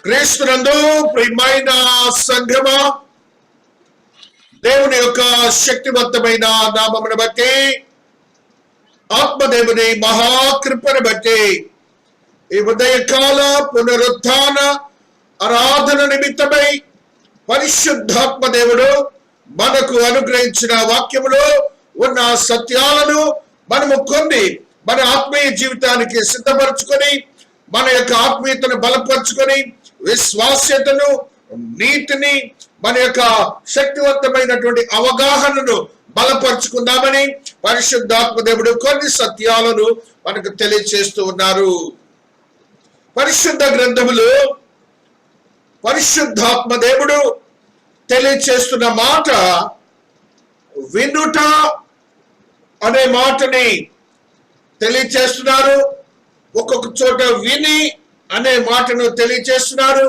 క్రీస్తునందు ప్రియమైన సంఘమా, దేవుని యొక్క శక్తివంతమైన నామమును బట్టి, ఆత్మదేవుని మహాకృపను బట్టి ఈ ఉదయకాల పునరుత్థాన ఆరాధన నిమిత్తమై పరిశుద్ధాత్మ దేవుడు మనకు అనుగ్రహించిన వాక్యములో ఉన్న సత్యాలను మనము కొన్ని మన ఆత్మీయ జీవితానికి సిద్ధపరచుకొని, మన యొక్క ఆత్మీయతను బలపరుచుకొని, విశ్వాస్యతను, నీతిని, మన యొక్క శక్తివంతమైనటువంటి అవగాహనను బలపరుచుకుందామని పరిశుద్ధాత్మ దేవుడు కొన్ని సత్యాలను మనకు తెలియజేస్తూ ఉన్నారు. పరిశుద్ధ గ్రంథములు పరిశుద్ధాత్మ దేవుడు తెలియజేస్తున్న మాట వినుట అనే మాటని తెలియజేస్తున్నారు. ఒక్కొక్క చోట విని అనే మాటను తెలియజేస్తున్నారు,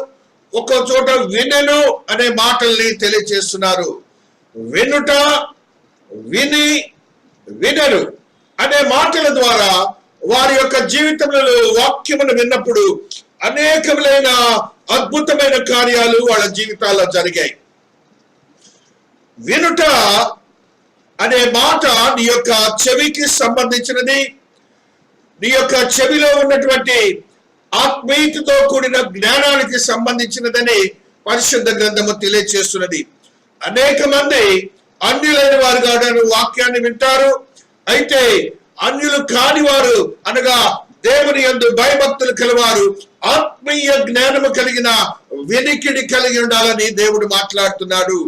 ఒక్కొక్క చోట వినెను అనే మాటల్ని తెలియజేస్తున్నారు. వినుట, విని, వినరు అనే మాటల ద్వారా వారి యొక్క జీవితంలో వాక్యమును విన్నప్పుడు అనేకములైన అద్భుతమైన కార్యాలు వాళ్ళ జీవితాల్లో జరిగాయి. వినుట అనే మాట నీ యొక్క చెవికి సంబంధించినది. నీ యొక్క చెవిలో ఉన్నటువంటి ఆత్మీయతతో కూడిన జ్ఞానానికి సంబంధించినదని పరిశుద్ధ గ్రంథము తెలియజేస్తున్నది. అనేక మంది అన్యులైన వారు కాదు వాక్యాన్ని వింటారు. అయితే అన్యులు కాని వారు అనగా దేవుని యందు భయభక్తులు కలవారు ఆత్మీయ జ్ఞానము కలిగిన వినికిడి కలిగి ఉండాలని దేవుడు మాట్లాడుతున్నాడు.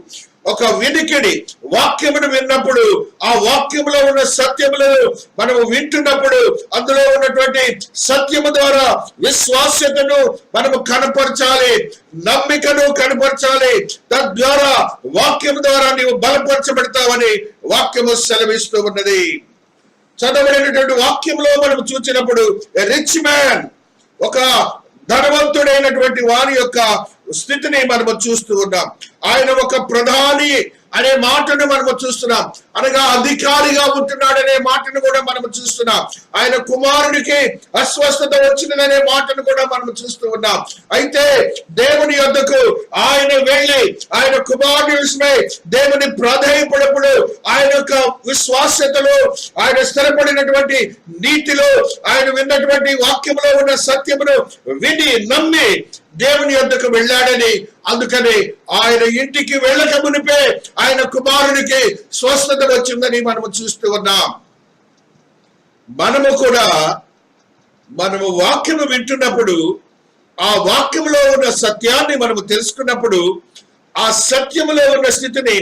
ఒక వినికిడి, వాక్యమును విన్నప్పుడు ఆ వాక్యములో ఉన్న సత్యములను మనము వింటున్నప్పుడు అందులో ఉన్నటువంటి సత్యము ద్వారా విశ్వాస్యతను మనము కనపరచాలి, నమ్మికను కనపరచాలి. తద్వారా వాక్యము ద్వారా నీవు బలపరచబడతావని వాక్యము సెలవిస్తూ ఉన్నది. చదవబడినటువంటి వాక్యంలో మనం చూసినప్పుడు రిచ్ మ్యాన్, ఒక ధనవంతుడైనటువంటి వారి యొక్క స్థితిని మనము చూస్తూ ఉన్నాం. ఆయన ఒక ప్రధాని అనే మాటను మనము చూస్తున్నాం, అనగా అధికారిగా ఉంటున్నాడనే మాటను కూడా మనము చూస్తున్నాం. ఆయన కుమారుడికి అస్వస్థత వచ్చిందనే మాటను కూడా మనము చూస్తూ ఉన్నాం. అయితే దేవుని యొద్దకు ఆయన వెళ్ళి ఆయన కుమారుడి విషయమై దేవుని ప్రాధేయపడప్పుడు ఆయన యొక్క విశ్వాస్యతలో, ఆయన స్థిరపడినటువంటి నీతిలో, ఆయన విన్నటువంటి వాక్యములో ఉన్న సత్యమును విని నమ్మి దేవుని యొద్దకు వెళ్ళాడని, అందుకని ఆయన ఇంటికి వెళ్ళక మునిపే ఆయన కుమారునికి స్వస్థత వచ్చిందని మనము చూస్తూ ఉన్నాం. మనము కూడా వాక్యము వింటున్నప్పుడు ఆ వాక్యములో ఉన్న సత్యాన్ని మనము తెలుసుకున్నప్పుడు ఆ సత్యములో ఉన్న స్థితిని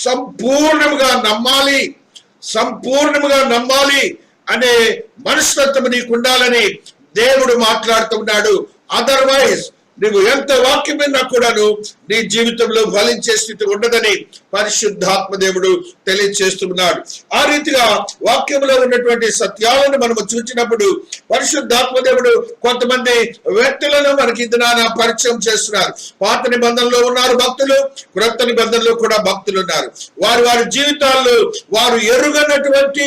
సంపూర్ణముగా నమ్మాలి అనే మనస్తత్వం నీకు ఉండాలని దేవుడు మాట్లాడుతున్నాడు. అదర్వైజ్ నువ్వు ఎంత వాక్యం విన్నా కూడాను నీ జీవితంలో ఫలించే స్థితి ఉండదని పరిశుద్ధాత్మ దేవుడు తెలియజేస్తున్నాడు. ఆ రీతిగా వాక్యంలో ఉన్నటువంటి సత్యాలను మనము చూసినప్పుడు పరిశుద్ధాత్మ దేవుడు కొంతమంది వ్యక్తులను మనకి ఇందున పరిచయం చేస్తున్నారు. పాత నిబంధనలో ఉన్నారు భక్తులు, క్రొత్త నిబంధనలో కూడా భక్తులు ఉన్నారు. వారి జీవితాల్లో వారు ఎరుగనటువంటి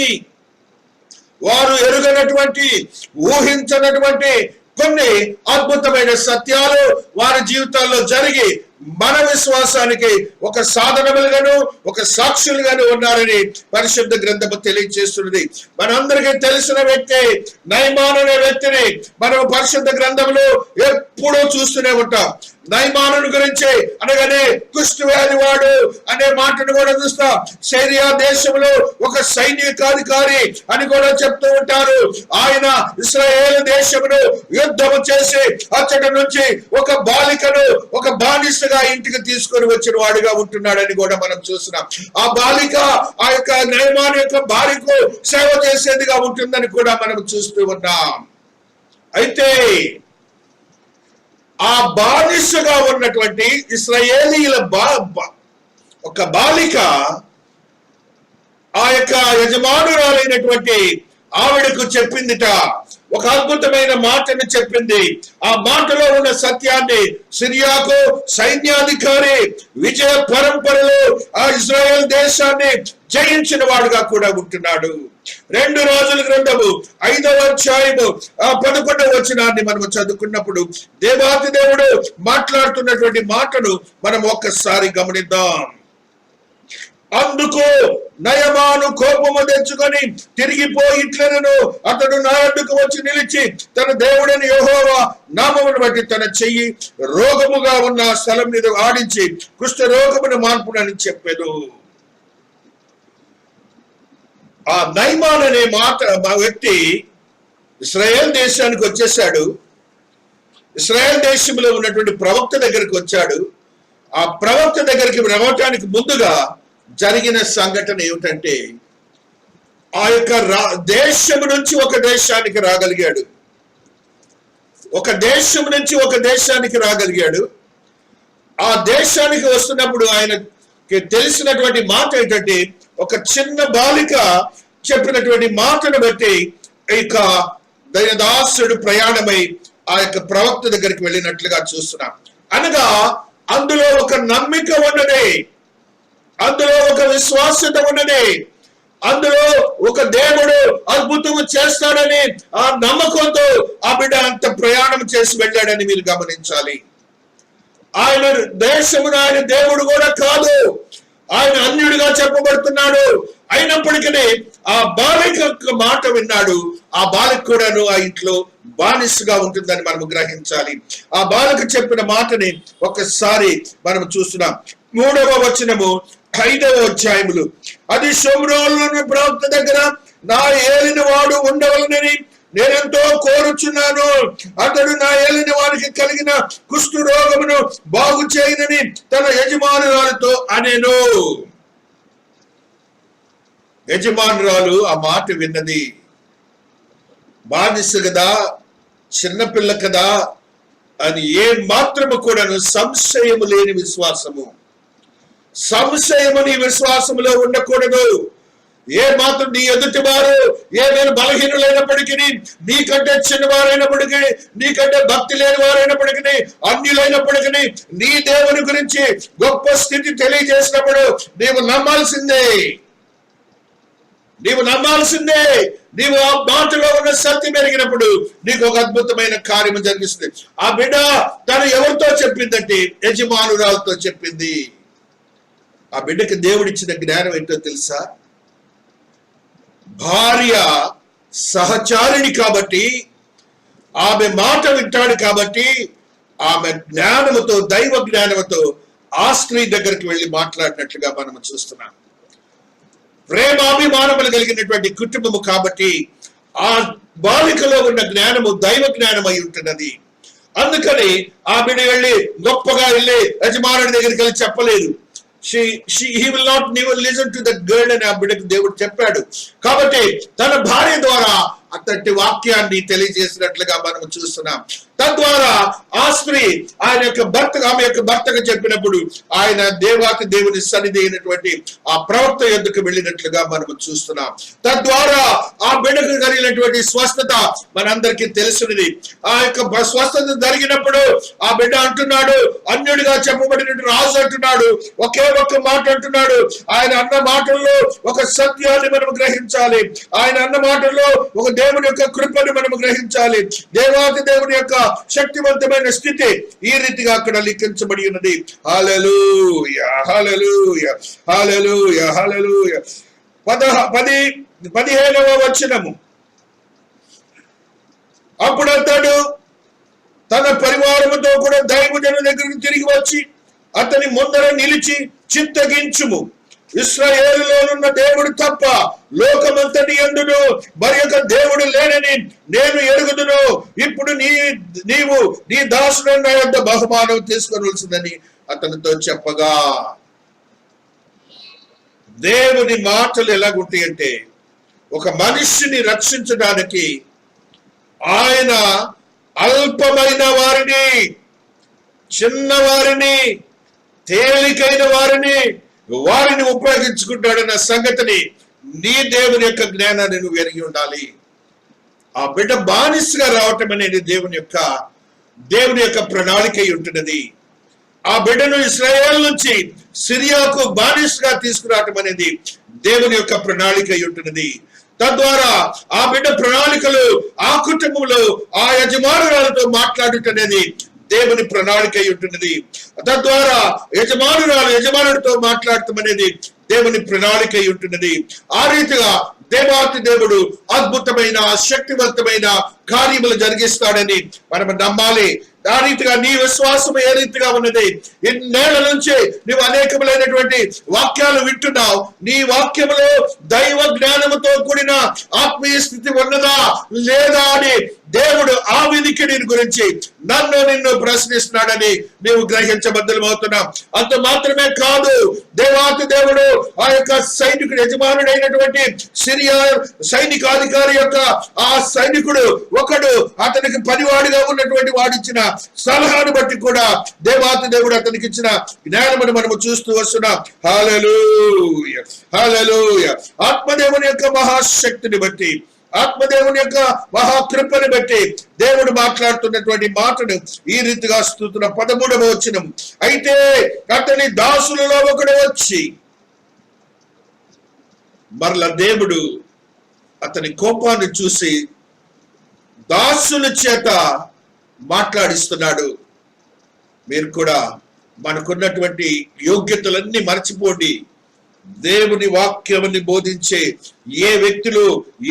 ఊహించనటువంటి కొన్ని అద్భుతమైన సత్యాలు వారి జీవితాల్లో జరిగి మన విశ్వాసానికి ఒక సాధనములుగాను ఒక సాక్షులుగాను ఉన్నారని పరిశుద్ధ గ్రంథము తెలియజేస్తున్నది. మనందరికీ తెలిసిన వ్యక్తి నయమాను అనే వ్యక్తిని మనం పరిశుద్ధ గ్రంథంలో ఎప్పుడూ చూస్తూనే ఉంటాం. నయమాను గురించి అనగానే కుష్ఠవ్యాధి వాడు అనే మాటను కూడా చూస్తాం. సిరియా దేశంలో ఒక సైనికాధికారి అని కూడా చెప్తూ ఉంటారు. ఆయన ఇశ్రాయేలు దేశమును యుద్ధము చేసి అచ్చటి నుంచి ఒక బాలికను ఒక బానిసగా ఇంటికి తీసుకొని వచ్చిన వాడిగా ఉంటున్నాడని కూడా మనం చూస్తున్నాం. ఆ బాలిక ఆ యొక్క నయమాను యొక్క భార్యకు సేవ చేసేదిగా ఉంటుందని కూడా మనం చూస్తూ ఉన్నాం. అయితే ఆ బానిసగా ఉన్నటువంటి ఇశ్రాయేలీయుల ఒక బాలిక ఆ యొక్క యజమానురాలైనటువంటి ఆవిడకు చెప్పిందిట, ఒక అద్భుతమైన మాటను చెప్పింది. ఆ మాటలో ఉన్న సత్యాన్ని సిరియాకు సైన్యాధికారి విజయ పరంపరలో ఆ ఇజ్రాయెల్ దేశాన్ని జయించిన వాడుగా కూడా ఉంటున్నాడు. 2 రాజుల గ్రంథము 5వ అధ్యాయము 11వ వచనాన్ని మనం చదువుకున్నప్పుడు దేవాతి దేవుడు మాట్లాడుతున్నటువంటి మాటను మనం ఒక్కసారి గమనిద్దాం. అందుకు నయమాను కోపము తెచ్చుకొని తిరిగిపోయి ఇట్లనను, అతడు నా అడ్డుకు వచ్చి నిలిచి తన దేవుడైన యెహోవా నామమును బట్టి తన చెయ్యి రోగముగా ఉన్న స్థలం మీద ఆడించి కుష్ఠ రోగమును మాన్పునని చెప్పెను. ఆ నయమాన్ అనే వ్యక్తి ఇశ్రాయేల్ దేశానికి వచ్చేసాడు. ఇశ్రాయేల్ దేశంలో ఉన్నటువంటి ప్రవక్త దగ్గరికి వచ్చాడు. ఆ ప్రవక్త దగ్గరికి రావటానికి ముందుగా జరిగిన సంఘటన ఏమిటంటే, ఆ యొక్క దేశము నుంచి ఒక దేశానికి రాగలిగాడు. ఒక దేశం నుంచి ఒక దేశానికి రాగలిగాడు. ఆ దేశానికి వస్తున్నప్పుడు ఆయనకి తెలిసినటువంటి మాట ఏంటంటే, ఒక చిన్న బాలిక చెప్పినటువంటి మాటను బట్టి ఇక దైవదాసుడు ప్రయాణమై ఆ యొక్క ప్రవక్త దగ్గరికి వెళ్ళినట్లుగా చూస్తున్నాం. అనగా అందులో ఒక నమ్మిక ఉన్నది, అందులో ఒక విశ్వాసత ఉన్నది, అందులో ఒక దేవుడు అద్భుతము చేస్తాడని ఆ నమ్మకంతో ఆ బిడ్డ అంత ప్రయాణం చేసి వెళ్ళాడని మీరు గమనించాలి. ఆయన దేశమును ఆయన దేవుడు కూడా కాదు, ఆయన అన్యుడిగా చెప్పబడుతున్నాడు. అయినప్పటికీ ఆ బాలిక మాట విన్నాడు. ఆ బాలిక కూడాను ఆ ఇంట్లో బానిసగా ఉంటుందని మనం గ్రహించాలి. ఆ బాలిక చెప్పిన మాటని ఒక్కసారి మనం చూస్తున్నాం. 3వ వచనము 5వ అధ్యాయములు, అది షోమ్రోనులోని ప్రవక్త దగ్గర నా ఏలిన వాడు ఉండవలనని నేనెంతో కోరుచున్నాను. అతడు నా ఏలిన వారికి కలిగిన కుష్ఠు రోగమును బాగు చేయనని తన యజమానురాలతో అనేను. యజమానురాలు ఆ మాట విన్నది. బానిస కదా, చిన్నపిల్ల కదా అని ఏ మాత్రము కూడాను సంశయము లేని విశ్వాసము, సంశయము నీ విశ్వాసములో ఉండకూడదు. ఏ మాత్రం నీ ఎదుటి వారు ఏదైనా బలహీనులైనప్పటికీ, నీకంటే చిన్నవారైనప్పటికీ, నీకంటే భక్తి లేని వారైనప్పటికీ, అన్యులైనప్పటికీ నీ దేవుని గురించి గొప్ప స్థితి తెలియజేసినప్పుడు నీవు నమ్మాల్సిందే, నీవు నమ్మాల్సిందే. నీవు ఆ మాటలో ఉన్న సత్యం పెరిగినప్పుడు నీకు ఒక అద్భుతమైన కార్యము జరిగిస్తుంది. ఆ బిడ్డ తను ఎవరితో చెప్పిందంటే యజమానురాలతో చెప్పింది. ఆ బిడ్డకి దేవుడిచ్చిన జ్ఞానం ఏంటో తెలుసా? భార్య సహచారిణి కాబట్టి, ఆమె మాట వింటాడు కాబట్టి, ఆమె జ్ఞానముతో, దైవ జ్ఞానముతో ఆ స్త్రీ దగ్గరికి వెళ్ళి మాట్లాడినట్లుగా మనం చూస్తున్నాం. ప్రేమాభిమానములు కలిగినటువంటి కుటుంబము కాబట్టి ఆ బాలికలో ఉన్న జ్ఞానము దైవ జ్ఞానం అయి ఉంటున్నది. అందుకని ఆ బిడ్డ వెళ్ళి గొప్పగా వెళ్ళి యజమానుడి దగ్గరికి వెళ్ళి చెప్పలేదు. he will not never listen to that girl అని ఆ బిడ్డకు దేవుడు చెప్పాడు. కాబట్టి తన భార్య ద్వారా అతటి వాక్యాన్ని తెలియజేసినట్లుగా మనం చూస్తున్నాం. తద్వారా ఆ స్త్రీ ఆయన యొక్క భర్త, ఆమె యొక్క భర్తకు చెప్పినప్పుడు ఆయన దేవాతి దేవుని సన్నిధి అయినటువంటి ఆ ప్రవక్త యొద్దకు వెళ్ళినట్లుగా మనం చూస్తున్నాం. తద్వారా ఆ బిడ్డకు కలిగినటువంటి స్వస్థత మనందరికీ తెలిసినది. ఆ యొక్క స్వస్థత జరిగినప్పుడు ఆ బిడ్డ అంటున్నాడు, అన్యుడిగా చెప్పబడిన రాజు అంటున్నాడు, ఒకే ఒక్క మాట అంటున్నాడు. ఆయన అన్న మాటల్లో ఒక సత్యాన్ని మనం గ్రహించాలి. ఆయన అన్న మాటల్లో ఒక దేవుని యొక్క కృపను మనం గ్రహించాలి. దేవాతి దేవుని యొక్క శక్తివంతమైన స్థితి ఈ రీతిగా అక్కడ లిఖించబడి ఉన్నది. హల్లెలూయా, హల్లెలూయా, హల్లెలూయా, హల్లెలూయా. 17వ వచనము, అప్పుడు అతడు తన పరివారముతో కూడా దైవజనుల దగ్గరికి తిరిగి వచ్చి అతని ముందర నిలిచి చిత్తగించుము, ఇశ్రాయేలులోనున్న దేవుడు తప్ప లోకమంతటి యందును మరి యొక్క దేవుడు లేనని నేను ఎరుగుదును. ఇప్పుడు నీవు నీ దాసుడు నా యొద్ద బహుమానం తీసుకొనవలసిందని అతనితో చెప్పగా, దేవుని మాటలు ఎలాగుంటాయి అంటే, ఒక మనిషిని రక్షించడానికి ఆయన అల్పమైన వారిని, చిన్నవారిని, తేలికైన వారిని ఉపయోగించుకుంటాడన్న సంగతిని నీ దేవుని యొక్క జ్ఞానాన్ని నువ్వు ఎరిగి ఉండాలి. ఆ బిడ్డ బానిసగా రావటం అనేది దేవుని యొక్క ప్రణాళిక ఉంటున్నది. ఆ బిడ్డను ఇశ్రాయేలు నుంచి సిరియాకు బానిసగా తీసుకురావటం అనేది దేవుని యొక్క ప్రణాళిక ఉంటున్నది. తద్వారా ఆ బిడ్డ ప్రణాళికలు, ఆ కుటుంబంలో ఆ యజమానురాలతో మాట్లాడుట అనేది దేవుని ప్రణాళిక అయి ఉంటున్నది. తద్వారా యజమానుడితో మాట్లాడటం అనేది దేవుని ప్రణాళిక అయి ఉంటున్నది. ఆ రీతిగా దేవాతి దేవుడు అద్భుతమైన శక్తివంతమైన కార్యములు జరిగిస్తాడని మనం నమ్మాలి. ఆ రీతిగా నీ విశ్వాసం ఏ రీతిగా ఉన్నది? ఇన్నేళ్ల నుంచి నువ్వు అనేకములైనటువంటి వాక్యాలు వింటున్నావు. నీ వాక్యములో దైవ జ్ఞానముతో కూడిన ఆత్మీయ స్థితి ఉన్నదా లేదా అని దేవుడు ఆ వినికిడిని గురించి నిన్ను ప్రశ్నిస్తున్నాడని నీవు గ్రహించబద్దలమవుతున్నావు. అంత మాత్రమే కాదు, దేవాతి దేవుడు ఆ యొక్క సైనికుడు యజమానుడైనటువంటి సిరియా సైనికాధికారి యొక్క ఆ సైనికుడు ఒకడు అతనికి పనివాడిగా ఉన్నటువంటి వాడిచ్చిన సలహాను బట్టి కూడా దేవాతి దేవుడు అతనికి ఇచ్చిన జ్ఞానమును మనము చూస్తూ వస్తున్నాం. హల్లెలూయా, హల్లెలూయా. ఆత్మదేవుని యొక్క మహాశక్తిని బట్టి, ఆత్మదేవుని యొక్క మహాకృపని బట్టి దేవుడు మాట్లాడుతున్నటువంటి మాటను ఈ రీతిగా స్తుతున్న 13వ వచనం. అయితే అతని దాసులలో ఒకడు వచ్చి, మరల దేవుడు అతని కోపాన్ని చూసి దాసుల చేత మాట్లాడిస్తున్నాడు. మీరు కూడా మనకున్నటువంటి యోగ్యతలన్నీ మర్చిపోండి. దేవుని వాక్యముని బోధించే ఏ వ్యక్తులు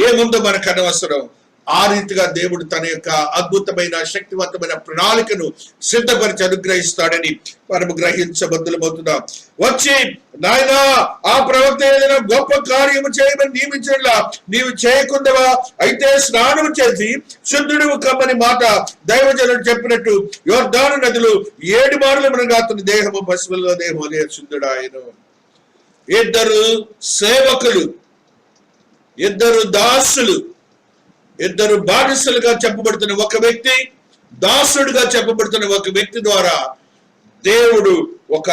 ఏముందో మనకు అనవసరం. ఆ రీతిగా దేవుడు తన యొక్క అద్భుతమైన శక్తివంతమైన ప్రణాళికను సిద్ధపరిచి అనుగ్రహిస్తాడని మనము గ్రహించబద్దులమవుతున్నాం. వచ్చి, నాయనా, ఆ ప్రవక్త ఏదైనా గొప్ప కార్యము చేయమని నియమించలా నీవు చేయకుండవా? అయితే స్నానము చేసి శుద్ధుడు కమ్మని మాట దైవజనుడు చెప్పినట్టు యోర్దాను నదులు 7 మార్లు మనగా అతని దేహము పశువుల్లో దేహము అనే శుద్ధుడు ఆయన. 2 సేవకులు, 2 దాసులు, 2 బానిసలుగా చెప్పబడుతున్న ఒక వ్యక్తి, దాసుడుగా చెప్పబడుతున్న ఒక వ్యక్తి ద్వారా దేవుడు ఒక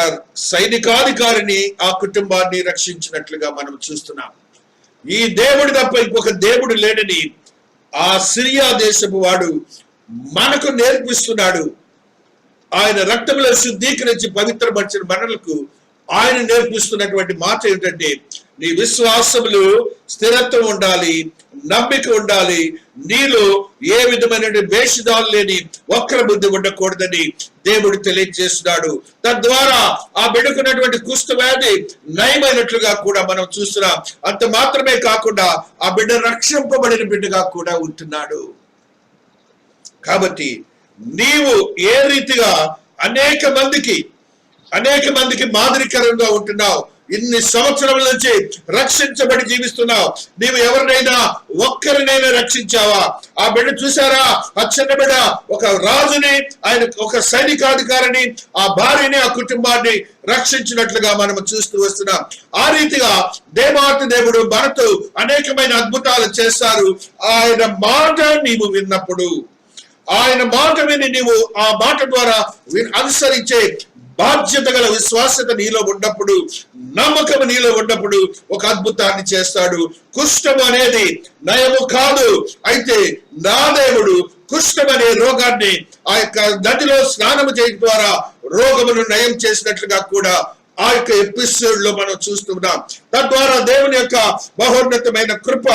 సైనికాధికారిని, ఆ కుటుంబాన్ని రక్షించినట్లుగా మనం చూస్తున్నాం. ఈ దేవుడు తప్ప ఇంకొక దేవుడు లేడని ఆ సిరియా దేశపు వాడు మనకు నేర్పిస్తున్నాడు. ఆయన రక్తంలో శుద్ధీకరించి పవిత్రపరిచిన మనలకు ఆయన నేర్పిస్తున్నటువంటి మాట ఏమిటంటే, నీ విశ్వాసములు స్థిరత్వం ఉండాలి, నమ్మిక ఉండాలి, నీలో ఏ విధమైన వేషధాలు లేని వక్ర బుద్ధి ఉండకూడదని దేవుడు తెలియజేస్తున్నాడు. తద్వారా ఆ బిడ్డకున్నటువంటి కుష్ఠ వ్యాధి నయమైనట్లుగా కూడా మనం చూస్తున్నాం. అంత మాత్రమే కాకుండా ఆ బిడ్డ రక్షింపబడిన బిడ్డగా కూడా ఉంటున్నాడు. కాబట్టి నీవు ఏ రీతిగా అనేక మందికి మాదిరికరంగా ఉంటున్నావు, ఇన్ని సంవత్సరాల నుంచి రక్షించబడి జీవిస్తున్నావు. నీవు ఎవరినైనా ఒక్కరినైనా రక్షించావా? ఆ బిడ్డ చూసారా? ఆ చిన్న బిడ్డ ఒక రాజుని, ఆయన ఒక సైనికాధికారిని, ఆ భార్యని, ఆ కుటుంబాన్ని రక్షించినట్లుగా మనం చూస్తూ వస్తున్నాం. ఆ రీతిగా దేవాతి దేవుడు మనతో అనేకమైన అద్భుతాలు చేస్తారు. ఆయన మాట నీవు విన్నప్పుడు, ఆయన మాట విని నీవు ఆ మాట ద్వారా అనుసరించే బాధ్యత గల విశ్వాసత నీలో ఉన్నప్పుడు, నమ్మకం నీలో ఉన్నప్పుడు ఒక అద్భుతాన్ని చేస్తాడు. కుష్ఠం అనేది నయము కాదు. అయితే నా దేవుడు కుష్ఠం అనే రోగాన్ని ఆ యొక్క నదిలో స్నానము చేయడం ద్వారా రోగమును నయం చేసినట్లుగా కూడా ఆ యొక్క ఎపిసోడ్ లో మనం చూస్తున్నాం. తద్వారా దేవుని యొక్క మహోన్నతమైన కృప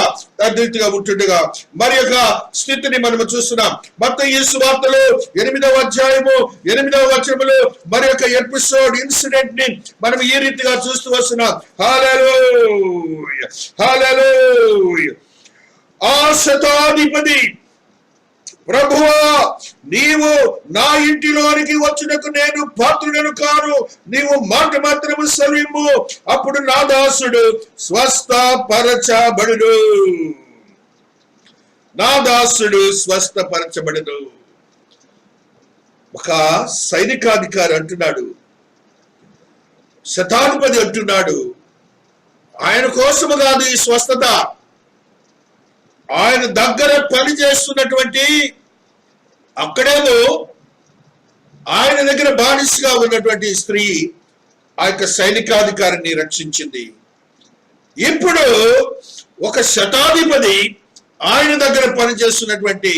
అద్భుతంగా ఉంటుండగా మరి యొక్క స్థితిని మనము చూస్తున్నాం. మత్తయి సువార్తలో 8వ అధ్యాయము 8వ వచనములో మరి యొక్క ఎపిసోడ్ ఇన్సిడెంట్ ని మనం ఈ రీతిగా చూస్తూ వస్తున్నాం. హల్లెలూయా, హల్లెలూయా. ఆ శతాధిపతి, ప్రభువా, నీవు నా ఇంటిలోనికి వచ్చుటకు నేను పాత్రుడను కాను, నీవు మాట మాత్రము సెలవిమ్ము, అప్పుడు నా దాసుడు స్వస్థపరచబడును. నా దాసుడు స్వస్థపరచబడును. ఒక సైనికాధికారి అంటున్నాడు, శతాధిపతి అంటున్నాడు, ఆయన కోసము కాదు ఈ స్వస్థత, ఆయన దగ్గర పని చేస్తున్నటువంటి, అక్కడేమో ఆయన దగ్గర బానిసగా ఉన్నటువంటి స్త్రీ ఆ యొక్క సైనికాధికారిని రక్షించింది. ఇప్పుడు ఒక శతాధిపతి ఆయన దగ్గర పనిచేస్తున్నటువంటి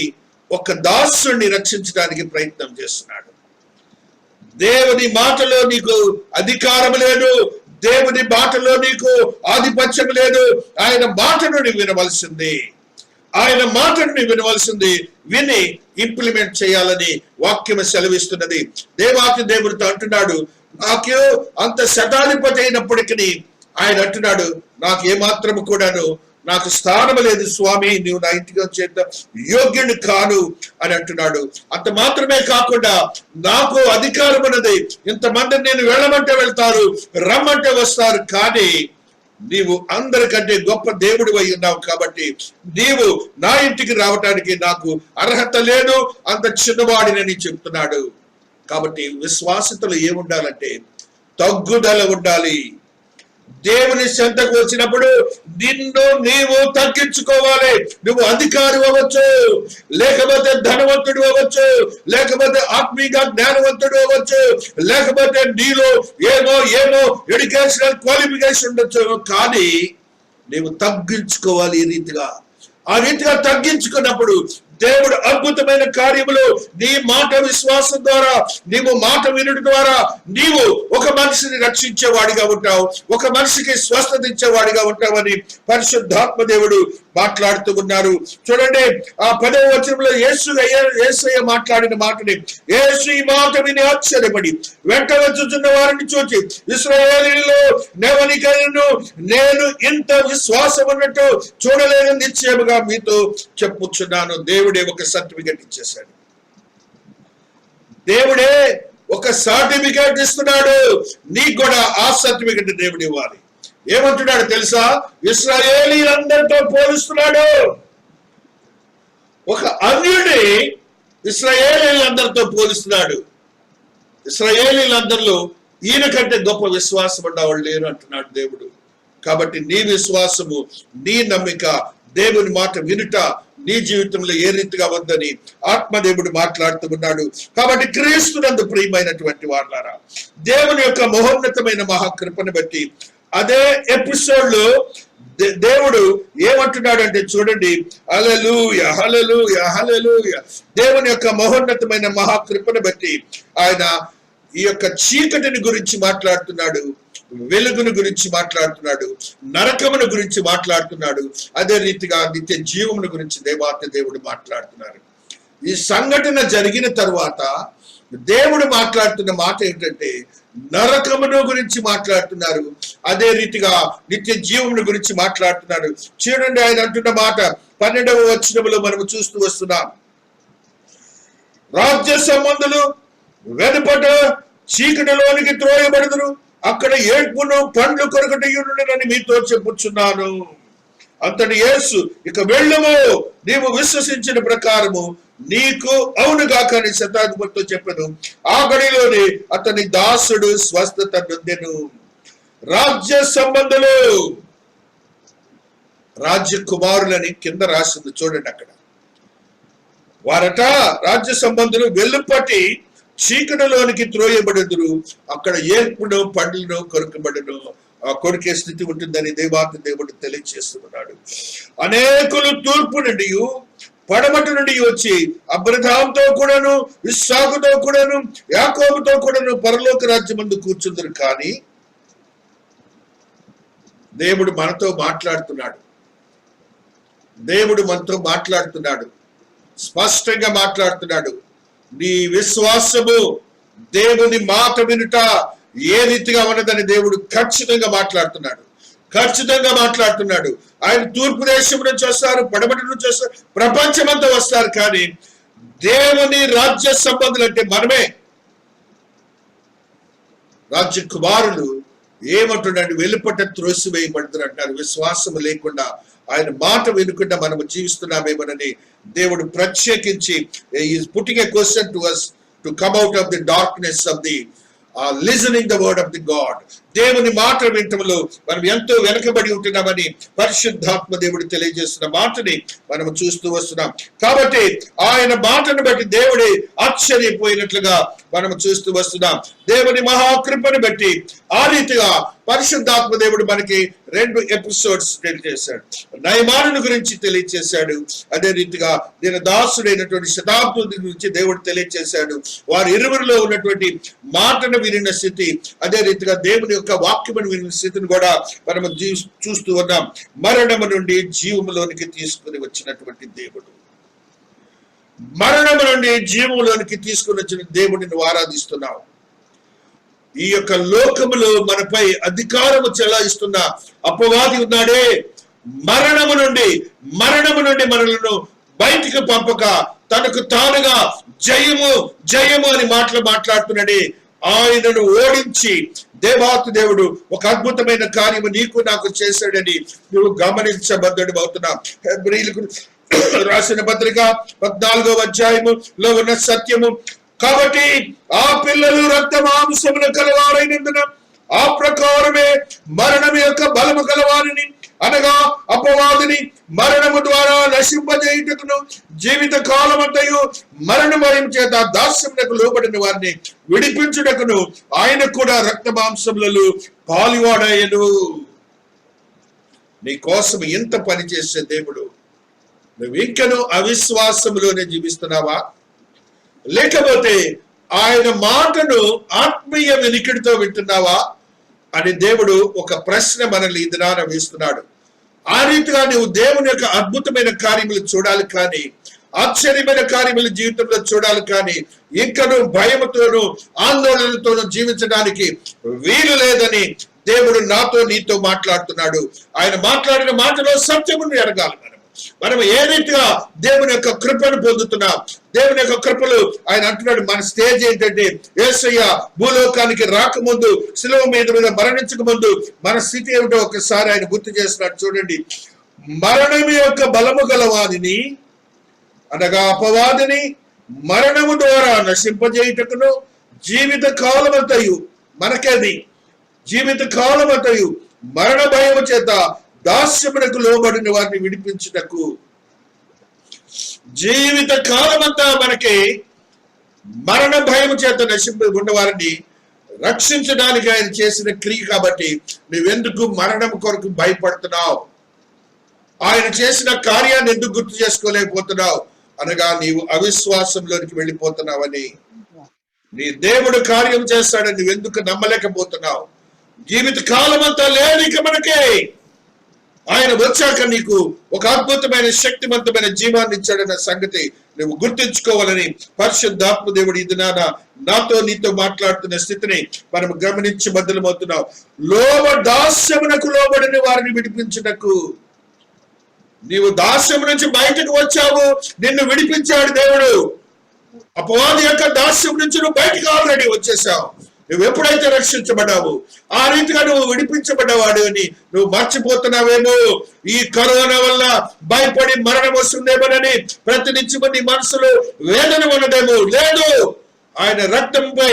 ఒక దాసుని రక్షించడానికి ప్రయత్నం చేస్తున్నాడు. దేవుని మాటలో నీకు అధికారం లేదు, దేవుని మాటలో నీకు ఆధిపత్యం లేదు. ఆయన మాటను నీవు వినవలసింది. ఆయన మాటను వినవలసింది. విని ఇంప్లిమెంట్ చేయాలని వాక్యం సెలవిస్తున్నది. దేవాతి దేవుడితో అంటున్నాడు, నాకు అంత శతాధిపతి అయినప్పటికీ ఆయన అంటున్నాడు, నాకు ఏమాత్రము కూడాను నాకు స్థానం లేదు స్వామి, నీవు నా ఇంటికి చేత యోగ్యుని కాను అని అంటున్నాడు. అంత మాత్రమే కాకుండా నాకు అధికారం ఉన్నది. ఇంతమందిని నేను వెళ్ళమంటే వెళ్తారు, రమ్మంటే వస్తారు, కానీ నీవు అందరికంటే గొప్ప దేవుడు అయి ఉన్నావు కాబట్టి నీవు నా ఇంటికి రావటానికి నాకు అర్హత లేదు, అంత చిన్నవాడినని చెప్తున్నాడు. కాబట్టి విశ్వాసతలో ఏముండాలంటే తగ్గుదల ఉండాలి. దేవుని చెంతకు వచ్చినప్పుడు నిన్ను నీవు తగ్గించుకోవాలి. నువ్వు అధికారి అవ్వచ్చు, లేకపోతే ధనవంతుడు అవ్వచ్చు, లేకపోతే ఆత్మీయ జ్ఞానవంతుడు అవ్వచ్చు, లేకపోతే నీలో ఏమో ఎడ్యుకేషనల్ క్వాలిఫికేషన్ ఉండొచ్చు, కానీ నీవు తగ్గించుకోవాలి. ఆ రీతిగా తగ్గించుకున్నప్పుడు దేవుడు అద్భుతమైన కార్యములు నీ మాట విశ్వాసం ద్వారా, నీవు మాట వినడం ద్వారా నీవు ఒక మనిషిని రక్షించేవాడిగా ఉంటావు, ఒక మనిషికి స్వస్థత ఇచ్చేవాడిగా ఉంటావని పరిశుద్ధాత్మ దేవుడు మాట్లాడుతూ ఉన్నారు. చూడండి, ఆ 10వ వచనంలో యేసయ్య మాట్లాడిన మాటని, యేసు ఈ మాట విని ఆశ్చర్యపడి వెంట వచ్చుచున్న వారిని చూచి, ఇశ్రాయేలీయులలో నెవనికైనను నేను ఇంత విశ్వాసం ఉన్నట్టు చూడలేని నిశ్చయముగా మీతో చెప్పుచున్నాను. దేవుడే ఒక సర్టిఫికెట్ ఇచ్చేశాడు. దేవుడే ఒక సర్టిఫికెట్ ఇస్తున్నాడు. నీకు కూడా ఆ సర్టిఫికెట్ దేవుడు ఇవ్వాలి. ఏమంటున్నాడు తెలుసా? ఇశ్రాయేలీయులందరితో పోలుస్తున్నాడు. ఒక అన్యుడి ఇశ్రాయేలీయులందరితో పోలుస్తున్నాడు. ఇశ్రాయేలీయులందరిలో ఈయన కంటే గొప్ప విశ్వాసం ఉన్నవాళ్ళు లేరు అంటున్నాడు దేవుడు. కాబట్టి నీ విశ్వాసము, నీ నమ్మిక, దేవుని మాట వినుట నీ జీవితంలో ఏ రీతిగా ఉందని ఆత్మదేవుడు మాట్లాడుతూ ఉన్నాడు. కాబట్టి క్రీస్తునందు ప్రియమైనటువంటి వారులారా, దేవుని యొక్క మహోన్నతమైన మహాకృపను బట్టి అదే ఎపిసోడ్ లో దేవుడు ఏమంటున్నాడు అంటే చూడండి, హల్లెలూయా హల్లెలూయా హల్లెలూయా. దేవుని యొక్క మహోన్నతమైన మహాకృపను బట్టి ఆయన ఈ యొక్క చీకటిని గురించి మాట్లాడుతున్నాడు, వెలుగును గురించి మాట్లాడుతున్నాడు, నరకమును గురించి మాట్లాడుతున్నాడు, అదే రీతిగా నిత్య జీవమును గురించి దేవాతి దేవుడు మాట్లాడుతున్నారు. ఈ సంఘటన జరిగిన తరువాత దేవుడు మాట్లాడుతున్న మాట ఏంటంటే నరకమును గురించి మాట్లాడుతున్నారు, అదే రీతిగా నిత్య జీవమును గురించి మాట్లాడుతున్నారు. చూడండి, ఆయన అంటున్న మాట 12వ వచనములో మనము చూస్తూ వస్తున్నాం. రాజ్య సంబంధులు వెనుపట చీకటిలోనికి త్రోయబడుదురు, అక్కడ ఏడ్పును పండ్లు కొరకటయుండునని మీతో చెప్పుచున్నాను. అంతటి యేసు, ఇక వెళ్ళము, నీవు విశ్వసించిన ప్రకారము నీకు అవునుగా కానీ శతాధిపతితో చెప్పను. ఆ గడిలోనే అతని దాసుడు స్వస్థత నొందెను. రాజ్య సంబంధులు, రాజ్య కుమారులని కింద రాసింది చూడండి. అక్కడ వారట రాజ్య సంబంధులు వెలుపటి చీకటిలోనికి త్రోయబడుదురు, అక్కడ ఏర్పును పండ్లను కొరకబడును, కొరికే స్థితి ఉంటుందని దేవాతి దేవుడు తెలియజేస్తున్నాడు. అనేకులు తూర్పు నుండి పడమటి నుండి వచ్చి అబ్రహాముతో కూడాను, ఇస్సాకుతో కూడాను, యాకోబుతో కూడాను పరలోక రాజ్యమందు కూర్చుందరు. కానీ దేవుడు మనతో మాట్లాడుతున్నాడు. దేవుడు మనతో మాట్లాడుతున్నాడు, స్పష్టంగా మాట్లాడుతున్నాడు. నీ విశ్వాసము, దేవుని మాట వినుట ఏ రీతిగా ఉన్నదని దేవుడు ఖచ్చితంగా మాట్లాడుతున్నాడు. ఆయన తూర్పు దేశం నుంచి వస్తారు, పడమటి నుంచి వస్తారు, ప్రపంచమంతా వస్తారు. కానీ దేవుని రాజ్య సంబంధులు అంటే మనమే. రాజ్య కుమారులు ఏమంటున్నాడు? వెలుపట త్రోసివేయబడుతున్నారు అంటారు. విశ్వాసం లేకుండా, ఆయన మాట వినకుండా మనము జీవిస్తున్నామేమోనని దేవుడు ప్రత్యేకించి is putting a question to us to come out of the darkness of the listening the word of the God. దేవుని మాట వింటంలో మనం ఎంతో వెనకబడి ఉంటున్నామని పరిశుద్ధాత్మ దేవుడు తెలియజేస్తున్న మాటని మనం చూస్తూ వస్తున్నాం. కాబట్టి ఆయన మాటను బట్టి దేవుడే ఆశ్చర్యపోయినట్లుగా మనం చూస్తూ వస్తున్నాం. దేవుని మహాకృపను బట్టి ఆ రీతిగా పరిశుద్ధాత్మ దేవుడు మనకి 2 ఎపిసోడ్స్ తెలియజేశాడు. నయమాను గురించి తెలియజేశాడు, అదే రీతిగా నేను దాసుడైనటువంటి శతాబ్ది గురించి దేవుడు తెలియజేశాడు. వారి ఇరువురిలో ఉన్నటువంటి మాటను వినిన స్థితి, అదే రీతిగా దేవుని యొక్క వాక్యమును విన్న స్థితిని కూడా మనము చూస్తూ ఉన్నాం. మరణము నుండి జీవములోనికి తీసుకుని వచ్చినటువంటి దేవుడు, మరణము నుండి జీవములోనికి తీసుకుని వచ్చిన దేవుడిని నువ్వు ఆరాధిస్తున్నావు. ఈ యొక్క లోకములో మనపై అధికారము చెలాయిస్తున్న అపవాది ఉన్నాడే, మరణము నుండి మనలను బయటికి పంపక తనకు తానుగా జయము జయము అని మాట్లాడుతున్నాడే, ఆయనను ఓడించి దేవాతి దేవుడు ఒక అద్భుతమైన కార్యము నీకు నాకు చేశాడని నువ్వు గమనించబద్ధుడు అవుతున్నావు. హెబ్రీయులకు రాసిన పత్రిక 14వ అధ్యాయములో ఉన్న సత్యము. కాబట్టి ఆ పిల్లలు రక్త మాంసములు కలవారైనందున ఆ ప్రకారమే మరణం యొక్క బలము కలవారిని, అనగా అపవాదిని మరణము ద్వారా నశింపజేయుటకును జీవిత కాలమంతయు మరణ భయం చేత దాస్యమునకు లోబడిన వారిని విడిపించుటకును ఆయన కూడా రక్త మాంసములలో పాలువాడాయను. నీ కోసం ఎంత పని చేసే దేవుడు, నువ్వు ఇంకను అవిశ్వాసములోనే జీవిస్తున్నావా? లేకపోతే ఆయన మాటను ఆత్మీయ వినికిడితో వింటున్నావా అని దేవుడు ఒక ప్రశ్న మనల్ని ఈ దినాన వేస్తున్నాడు. ఆ రీతిగా నువ్వు దేవుని యొక్క అద్భుతమైన కార్యములు చూడాలి కానీ, ఆశ్చర్యమైన కార్యములు జీవితంలో చూడాలి కానీ, ఇంకను భయముతోనూ ఆందోళనతోనూ జీవించడానికి వీలు లేదని దేవుడు నాతో నీతో మాట్లాడుతున్నాడు. ఆయన మాట్లాడిన మాటలో సత్యమును ఎరగాలి. మనం ఏ రీతిగా దేవుని యొక్క కృపను పొందుతున్నాం, దేవుని యొక్క కృపలు ఆయన అంటున్నాడు. మన స్టేజ్ ఏంటంటే, యేసయ్య భూలోకానికి రాకముందు, శిలువ మీద మరణించక ముందు మన స్థితి ఏమిటో ఒకసారి ఆయన గుర్తు చేస్తున్నాడు. చూడండి, మరణం యొక్క బలము గలవాదిని, అనగా అపవాదిని మరణము ద్వారా నశింపజేయుటకును జీవిత కాలమంతయు, మనకేది జీవిత కాలమంతయు మరణ భయము చేత దాస్యమునకు లోబడిన వారిని విడిపించుటకు, జీవిత కాలమంతా మనకి మరణ భయం చేత ఉన్న వారిని రక్షించడానికి ఆయన చేసిన క్రియ. కాబట్టి నువ్వెందుకు మరణం కొరకు భయపడుతున్నావు? ఆయన చేసిన కార్యాన్ని ఎందుకు గుర్తు చేసుకోలేకపోతున్నావు? అనగా నీవు అవిశ్వాసంలోనికి వెళ్ళిపోతున్నావని. నీ దేవుడు కార్యం చేస్తాడని నువ్వెందుకు నమ్మలేకపోతున్నావు? జీవిత కాలం అంతా లేదు ఇక మనకే. ఆయన వచ్చాక నీకు ఒక అద్భుతమైన శక్తివంతమైన జీవాన్ని ఇచ్చాడన్న సంగతి నువ్వు గుర్తించుకోవాలని పరిశుద్ధాత్మ దేవుడు ఇది నాతో నీతో మాట్లాడుతున్న స్థితిని మనం గమనించి బద్దలమవుతున్నావు. దాస్యమునకు లోబడిన వారిని విడిపించుటకు, నీవు దాస్యము నుంచి బయటకు వచ్చావు, నిన్ను విడిపించాడు దేవుడు. అపవాది యొక్క దాస్యం నుంచి నువ్వు బయటకు ఆల్రెడీ వచ్చేసావు. నువ్వు ఎప్పుడైతే రక్షించబడ్డావు, ఆ రీతిగా నువ్వు విడిపించబడ్డవాడు అని నువ్వు మర్చిపోతున్నావేమో. ఈ కరోనా వల్ల భయపడి మరణం వస్తుందేమోనని ప్రతి నిత్యము నీ మనసులో వేదన ఉన్నదేమో. లేదు, ఆయన రక్తంపై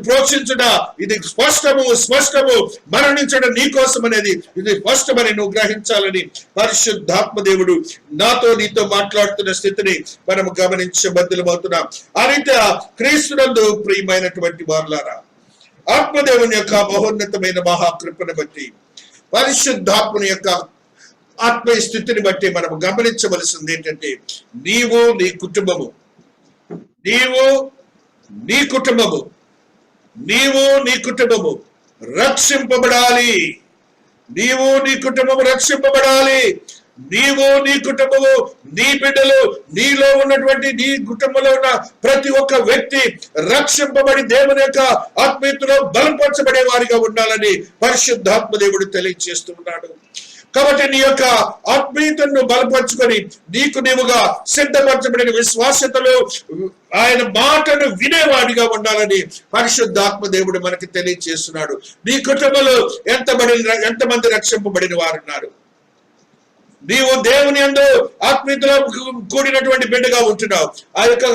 ప్రోక్షించుట ఇది స్పష్టము మరణించడం నీ కోసం అనేది ఇది స్పష్టమని నువ్వు గ్రహించాలని పరిశుద్ధాత్మ దేవుడు నాతో నీతో మాట్లాడుతున్న స్థితిని మనం గమనించబద్ధులమవుతున్నాం. ఆ రీతిగా క్రీస్తునందు ప్రియమైనటువంటి వారులారా, ఆత్మదేవుని యొక్క మహోన్నతమైన మహాకృపను బట్టి, పరిశుద్ధాత్మని యొక్క ఆత్మీయ స్థితిని బట్టి మనం గమనించవలసింది ఏంటంటే, నీవు నీ కుటుంబము రక్షింపబడాలి. నీవు నీ కుటుంబము రక్షింపబడాలి. నీవు నీ కుటుంబము, నీ బిడ్డలు, నీలో ఉన్నటువంటి నీ కుటుంబంలో ఉన్న ప్రతి ఒక్క వ్యక్తి రక్షింపబడి దేవుని యొక్క ఆత్మీయతలో బలపరచబడే వారిగా ఉండాలని పరిశుద్ధాత్మ దేవుడు తెలియజేస్తున్నాడు. కాబట్టి నీ యొక్క ఆత్మీయతను బలపరుచుకొని నీకు నీవుగా సిద్ధపరచబడిన విశ్వాసతలో ఆయన మాటను వినేవాడిగా ఉండాలని పరిశుద్ధాత్మ దేవుడు మనకి తెలియజేస్తున్నాడు. నీ కుటుంబంలో ఎంతమంది రక్షింపబడిన వారున్నారు? నీవు దేవుని యందు ఆత్మీయతలో కూడినటువంటి బిడ్డగా ఉంటున్నావు. ఆ యొక్క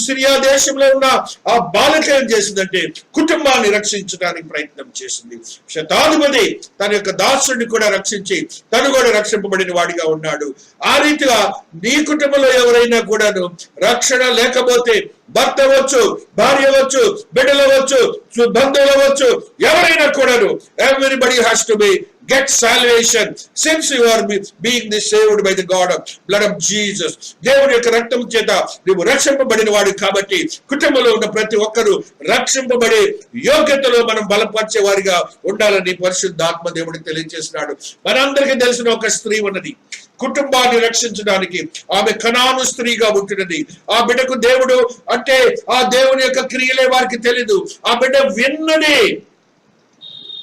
సిరియా దేశంలో ఉన్న ఆ బాలిక ఏం చేసిందంటే కుటుంబాన్ని రక్షించడానికి ప్రయత్నం చేసింది. శతాధిపతి తన యొక్క దాసుడిని కూడా రక్షించి తను కూడా రక్షింపబడిన వాడిగా ఉన్నాడు. ఆ రీతిగా నీ కుటుంబంలో ఎవరైనా కూడాను రక్షణ లేకపోతే, భర్త అవ్వచ్చు, భార్య అవ్వచ్చు, బిడ్డలు అవ్వచ్చు, బంధువులు అవ్వచ్చు, ఎవరైనా కూడాను, everybody has to be get salvation since you are being saved by the God of blood blood of Jesus. దేవుని యొక్క రక్తం చేత నువ్వు రక్షింపబడిన వాడు కాబట్టి కుటుంబంలో ఉన్న ప్రతి ఒక్కరూ రక్షింపబడే యోగ్యతలో మనం బలపరిచే వారిగా ఉండాలని పరిశుద్ధాత్మ దేవుడికి తెలియజేస్తున్నాడు. మనందరికీ తెలిసిన ఒక స్త్రీ ఉన్నది, కుటుంబాన్ని రక్షించడానికి. ఆమె కనాను స్త్రీగా ఉంటున్నది. ఆ బిడ్డకు దేవుడు అంటే ఆ దేవుని యొక్క క్రియలే వారికి తెలీదు. ఆ బిడ్డ విన్నది,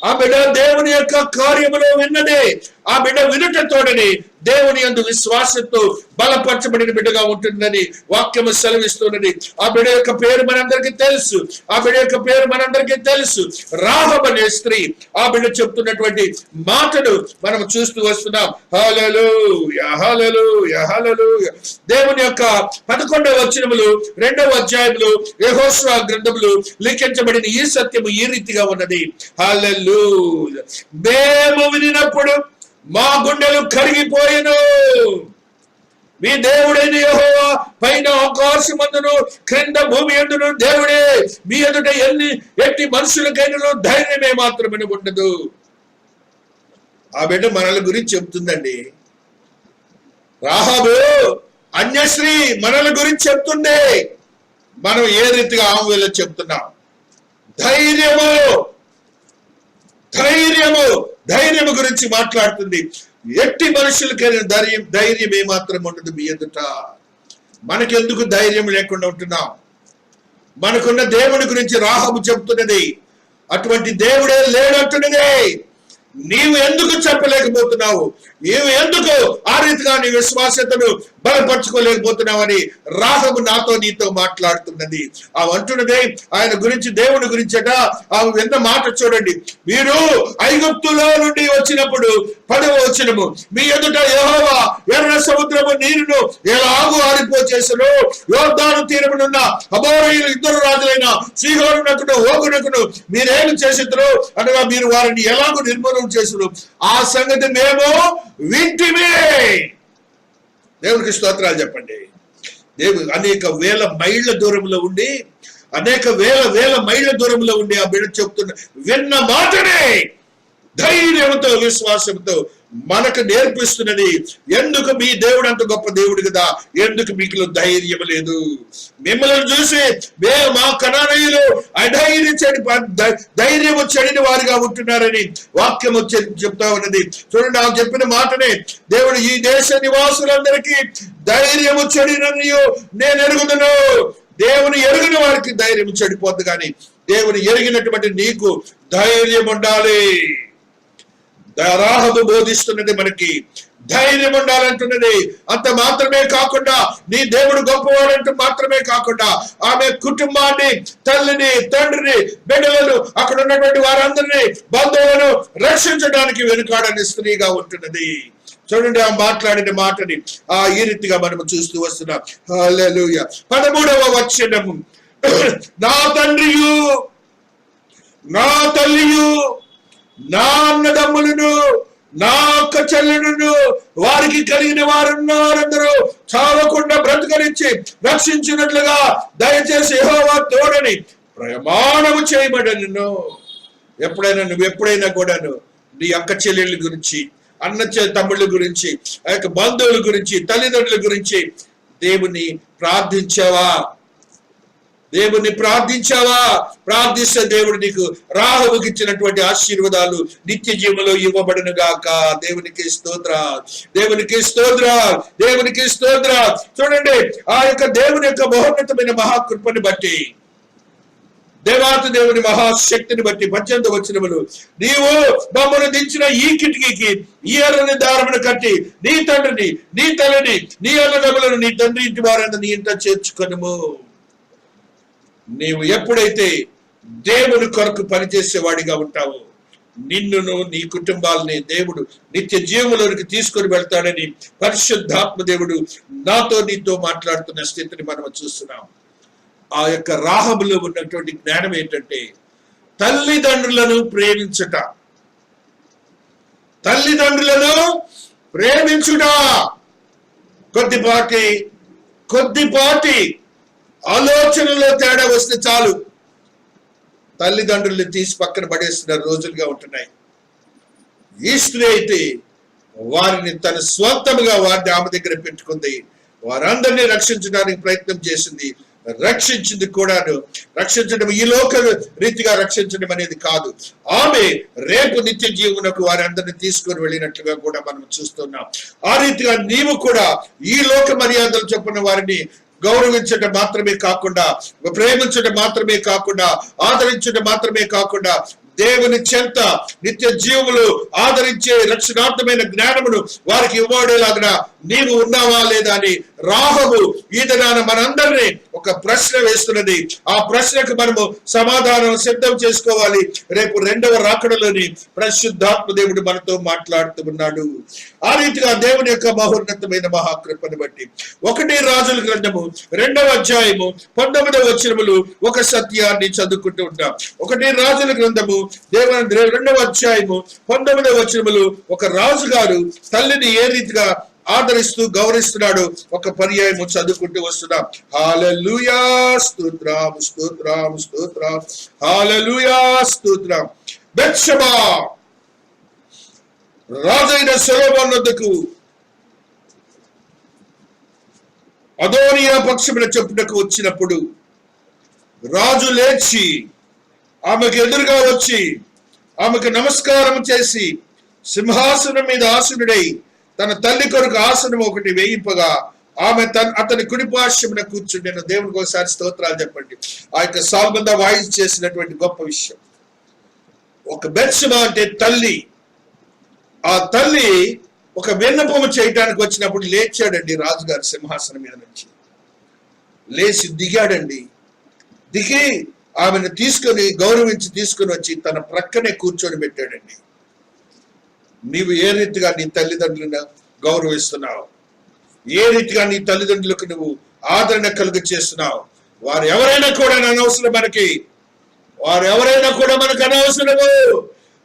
ఆ బిడ్డ దేవుని యొక్క కార్యములో విన్నదే. ఆ బిడ్డ వినుటతోడని దేవుని యందు విశ్వాసంతో బలపరచబడిన బిడ్డగా ఉంటుందని వాక్యము సెలవిస్తున్నది. ఆ బిడ్డ యొక్క పేరు మనందరికీ తెలుసు. ఆ బిడ్డ యొక్క పేరు మనందరికీ తెలుసు, రాహబు అనే స్త్రీ. ఆ బిడ్డ చెప్తున్నటువంటి మాటలు మనం చూస్తూ వస్తున్నాం. హల్లెలూయా, హల్లెలూయా, హల్లెలూయా. దేవుని యొక్క 11వ వచనములు 2వ అధ్యాయములు యెహోషువ గ్రంథములు లిఖించబడిన ఈ సత్యము ఈ రీతిగా ఉన్నది. హల్లెలూయా. మేము వినినప్పుడు మా గుండెలు కరిగిపోయెను. మీ దేవుడైన యెహోవా పైన ఆకాశమందును క్రింద భూమి యందును దేవుడే. మీ ఎదుట ఎట్టి మనుషులకైనా ధైర్యమే మాత్రమే ఉండదు. ఆ బిడ్డ మనల గురించి చెప్తుందండి. రాహాబు అన్యశ్రీ మనల గురించి చెప్తుంది. మనం ఏ రీతిగా ఆమె చెప్తున్నాం? ధైర్యము, ధైర్యము, ధైర్యము గురించి మాట్లాడుతుంది. ఎట్టి మనుషులకైనా ధైర్యం ఏమాత్రం ఉండదు మీ ఎదుట. మనకెందుకు ధైర్యం లేకుండా ఉంటున్నాం? మనకున్న దేవుని గురించి రాహాబు చెప్తున్నది. అటువంటి దేవుడే లేడంటున్నది. నీవు ఎందుకు చెప్పలేకపోతున్నావు? నీవు ఎందుకు ఆ రీతిగా నీ విశ్వాసతను బలపరచుకోలేకపోతున్నావని రాహబు నాతో నీతో మాట్లాడుతున్నది. ఆమె అంటున్నది ఆయన గురించి, దేవుని గురించట. ఆమె విన్న మాట చూడండి. మీరు ఐగుప్తులో నుండి వచ్చినప్పుడు 10వ వచనము, మీ ఎదుట యెహోవా ఎర్ర సముద్రము నీరును ఎలాగూ ఆరిపోచేసెను. యోర్దాను తీరమునున్న అమోరీయులు ఇద్దరు రాజులైన సీహోనునకును ఓగునకును మీరేమి చేసిద్దరు అనగా మీరు వారిని ఎలాగూ నిర్మూలన చేసిరు. ఆ సంగతి మేము వింటిమే. దేవునికి స్తోత్రాలు చెప్పండి. దేవుడు అనేక వేల మైళ్ళ దూరంలో ఉండి, అనేక వేల మైళ్ళ దూరంలో ఉండి ఆ బిడ్డ చెప్తున్న విన్న మాటనే ధైర్యంతో విశ్వాసంతో మనకు నేర్పిస్తున్నది. ఎందుకు మీ దేవుడు అంత గొప్ప దేవుడు కదా, ఎందుకు మీకు ధైర్యం లేదు? మిమ్మల్ని చూసి మేము మా కనానీయులు ధైర్యము చెడిన వారిగా ఉంటున్నారని వాక్యం చెప్తా ఉన్నది. చూడండి, ఆ చెప్పిన మాటనే దేవుడు ఈ దేశ నివాసులందరికీ ధైర్యము చెడినని నేను ఎరుగుదును. దేవుని ఎరిగిన వారికి ధైర్యం చెడిపోద్దు, కానీ దేవుని ఎరిగినటువంటి నీకు ధైర్యం ఉండాలి. రాహబు బోధిస్తున్నది మనకి ధైర్యం ఉండాలంటున్నది. అంత మాత్రమే కాకుండా నీ దేవుడు గొప్పవాడంటూ మాత్రమే కాకుండా ఆమె కుటుంబాన్ని, తల్లిని, తండ్రిని, బిడ్డలను, అక్కడ ఉన్నటువంటి వారందరినీ, బంధువులను రక్షించడానికి వెనుకాడని స్త్రీగా ఉంటున్నది. చూడండి ఆ మాట్లాడిన మాటని ఈ రీతిగా మనం చూస్తూ వస్తున్నాం. హల్లెలూయా. 13వ వచనము, నా తండ్రియు, నా తల్లియు, నా అన్నదమ్ములను, నా అక్క చెల్లెలను, వారికి కలిగిన వారున్నారందరూ చావకుండా బ్రతకనిచ్చి రక్షించినట్లుగా దయచేసి యెహోవా తోడని ప్రమాణము చేయబడను. ఎప్పుడైనా కూడాను నీ అక్క చెల్లెళ్ళ గురించి, తమ్ముళ్ళ గురించి, ఆ యొక్క బంధువుల గురించి, తల్లిదండ్రుల గురించి దేవుని ప్రార్థించావా? ప్రార్థిస్తే దేవుడు నీకు రాహబుకి ఇచ్చినటువంటి ఆశీర్వాదాలు నిత్య జీవంలో ఇవ్వబడును గాక. దేవునికి స్తోత్రాలు, దేవునికి స్తోత్రాలు, దేవునికి స్తోత్రాలు. చూడండి ఆ యొక్క దేవుని యొక్క మహోన్నతమైన మహాకృపని బట్టి, దేవాతి దేవుని మహాశక్తిని బట్టి 18వ వచనములు, నీవు మమ్మను దించిన ఈ కిటికీకి ఈ ఎర్రని దారమును కట్టి నీ తండ్రిని, నీ తల్లిని, నీ అన్నదమ్ములను, నీ తండ్రి ఇంటి వారందరినీ నీ ఇంట చేర్చుకొనుము. నీవు ఎప్పుడైతే దేవుని కొరకు పనిచేసేవాడిగా ఉంటావో నిన్నును నీ కుటుంబాలని దేవుడు నిత్య జీవంలోనికి తీసుకొని వెళ్తాడని పరిశుద్ధాత్మ దేవుడు నాతో నీతో మాట్లాడుతున్న స్థితిని మనం చూస్తున్నాం. ఆ యొక్క రాహబులో ఉన్నటువంటి జ్ఞానం ఏంటంటే తల్లిదండ్రులను ప్రేమించుట, తల్లిదండ్రులను ప్రేమించుట. కొద్దిపాటి ఆలోచనలో తేడా వస్తే చాలు తల్లిదండ్రుల్ని తీసి పక్కన పడేస్తున్న రోజులుగా ఉంటున్నాయి. ఈ స్త్రీ అయితే వారిని తన స్వంతముగా వారిని ఆమె దగ్గర పెట్టుకుంది. వారందరినీ రక్షించడానికి ప్రయత్నం చేసింది, రక్షించింది కూడాను. రక్షించడం ఈ లోక రీతిగా రక్షించడం అనేది కాదు, ఆమె రేపు నిత్య జీవనకు వారందరినీ తీసుకొని వెళ్ళినట్లుగా కూడా మనం చూస్తున్నాం. ఆ రీతిగా నీవు కూడా ఈ లోక మర్యాదలు చొప్పున వారిని గౌరవించడం మాత్రమే కాకుండా, ప్రేమించడం మాత్రమే కాకుండా, ఆదరించడం మాత్రమే కాకుండా, దేవుని చెంత నిత్య జీవులు ఆదరించే రక్షణార్థమైన జ్ఞానమును వారికి ఇవ్వడేలాగా నీవు ఉన్నావా లేదా అని రాహబు ఈ దినాన మనందరినీ ఒక ప్రశ్న వేస్తున్నది. ఆ ప్రశ్నకు మనము సమాధానం సిద్ధం చేసుకోవాలి. రేపు రెండవ రాకడలోని పరిశుద్ధాత్మ దేవుడు మనతో మాట్లాడుతూ ఉన్నాడు. ఆ రీతిగా దేవుని యొక్క మహోన్నతమైన మహాకృపను బట్టి 1 రాజుల గ్రంథము 2వ అధ్యాయము 19వ వచనములు ఒక సత్యాన్ని చదువుకుంటూ ఉంటాం. 1 రాజుల గ్రంథము 2వ అధ్యాయము 19వ వచనములు ఒక రాజుగారు తల్లిని ఏ రీతిగా ఆదరిస్తూ గౌరవిస్తున్నాడు ఒక పర్యాయము చదువుకుంటూ వస్తున్నాం. హల్లెలూయా స్తోత్రం స్తోత్రం స్తోత్రం, హల్లెలూయా స్తోత్రం. బెత్షెబా రాజైన సొలొమోను వద్దకు అదోనియా పక్షమున చెప్పుటకు వచ్చినప్పుడు రాజు లేచి ఆమెకు ఎదురుగా వచ్చి ఆమెకు నమస్కారం చేసి సింహాసనం మీద ఆసనుడై తన తల్లి కొరకు ఆసనం ఒకటి వేయింపగా ఆమె అతని కుడిపార్శ్వమున కూర్చుండెను. దేవునికి ఒకసారి స్తోత్రాలు చెప్పండి. ఆ యొక్క సాల్మంద వాయిస్ చేసినటువంటి గొప్ప విషయం. ఒక బెత్షెబా అంటే తల్లి. ఆ తల్లి ఒక విన్నపము చేయటానికి వచ్చినప్పుడు లేచాడండి రాజుగారి సింహాసనం మీద నుంచి. లేచి దిగాడండి. దిగి ఆమెను తీసుకొని గౌరవించి తీసుకొని వచ్చి తన ప్రక్కనే కూర్చొని పెట్టాడండి. నీవు ఏ రీతిగా నీ తల్లిదండ్రులను గౌరవిస్తున్నావు? ఏ రీతిగా నీ తల్లిదండ్రులకు నువ్వు ఆదరణ కలుగ చేస్తున్నావు? వారు ఎవరైనా కూడా అనవసరం మనకి. వారు ఎవరైనా కూడా మనకు అనవసరము.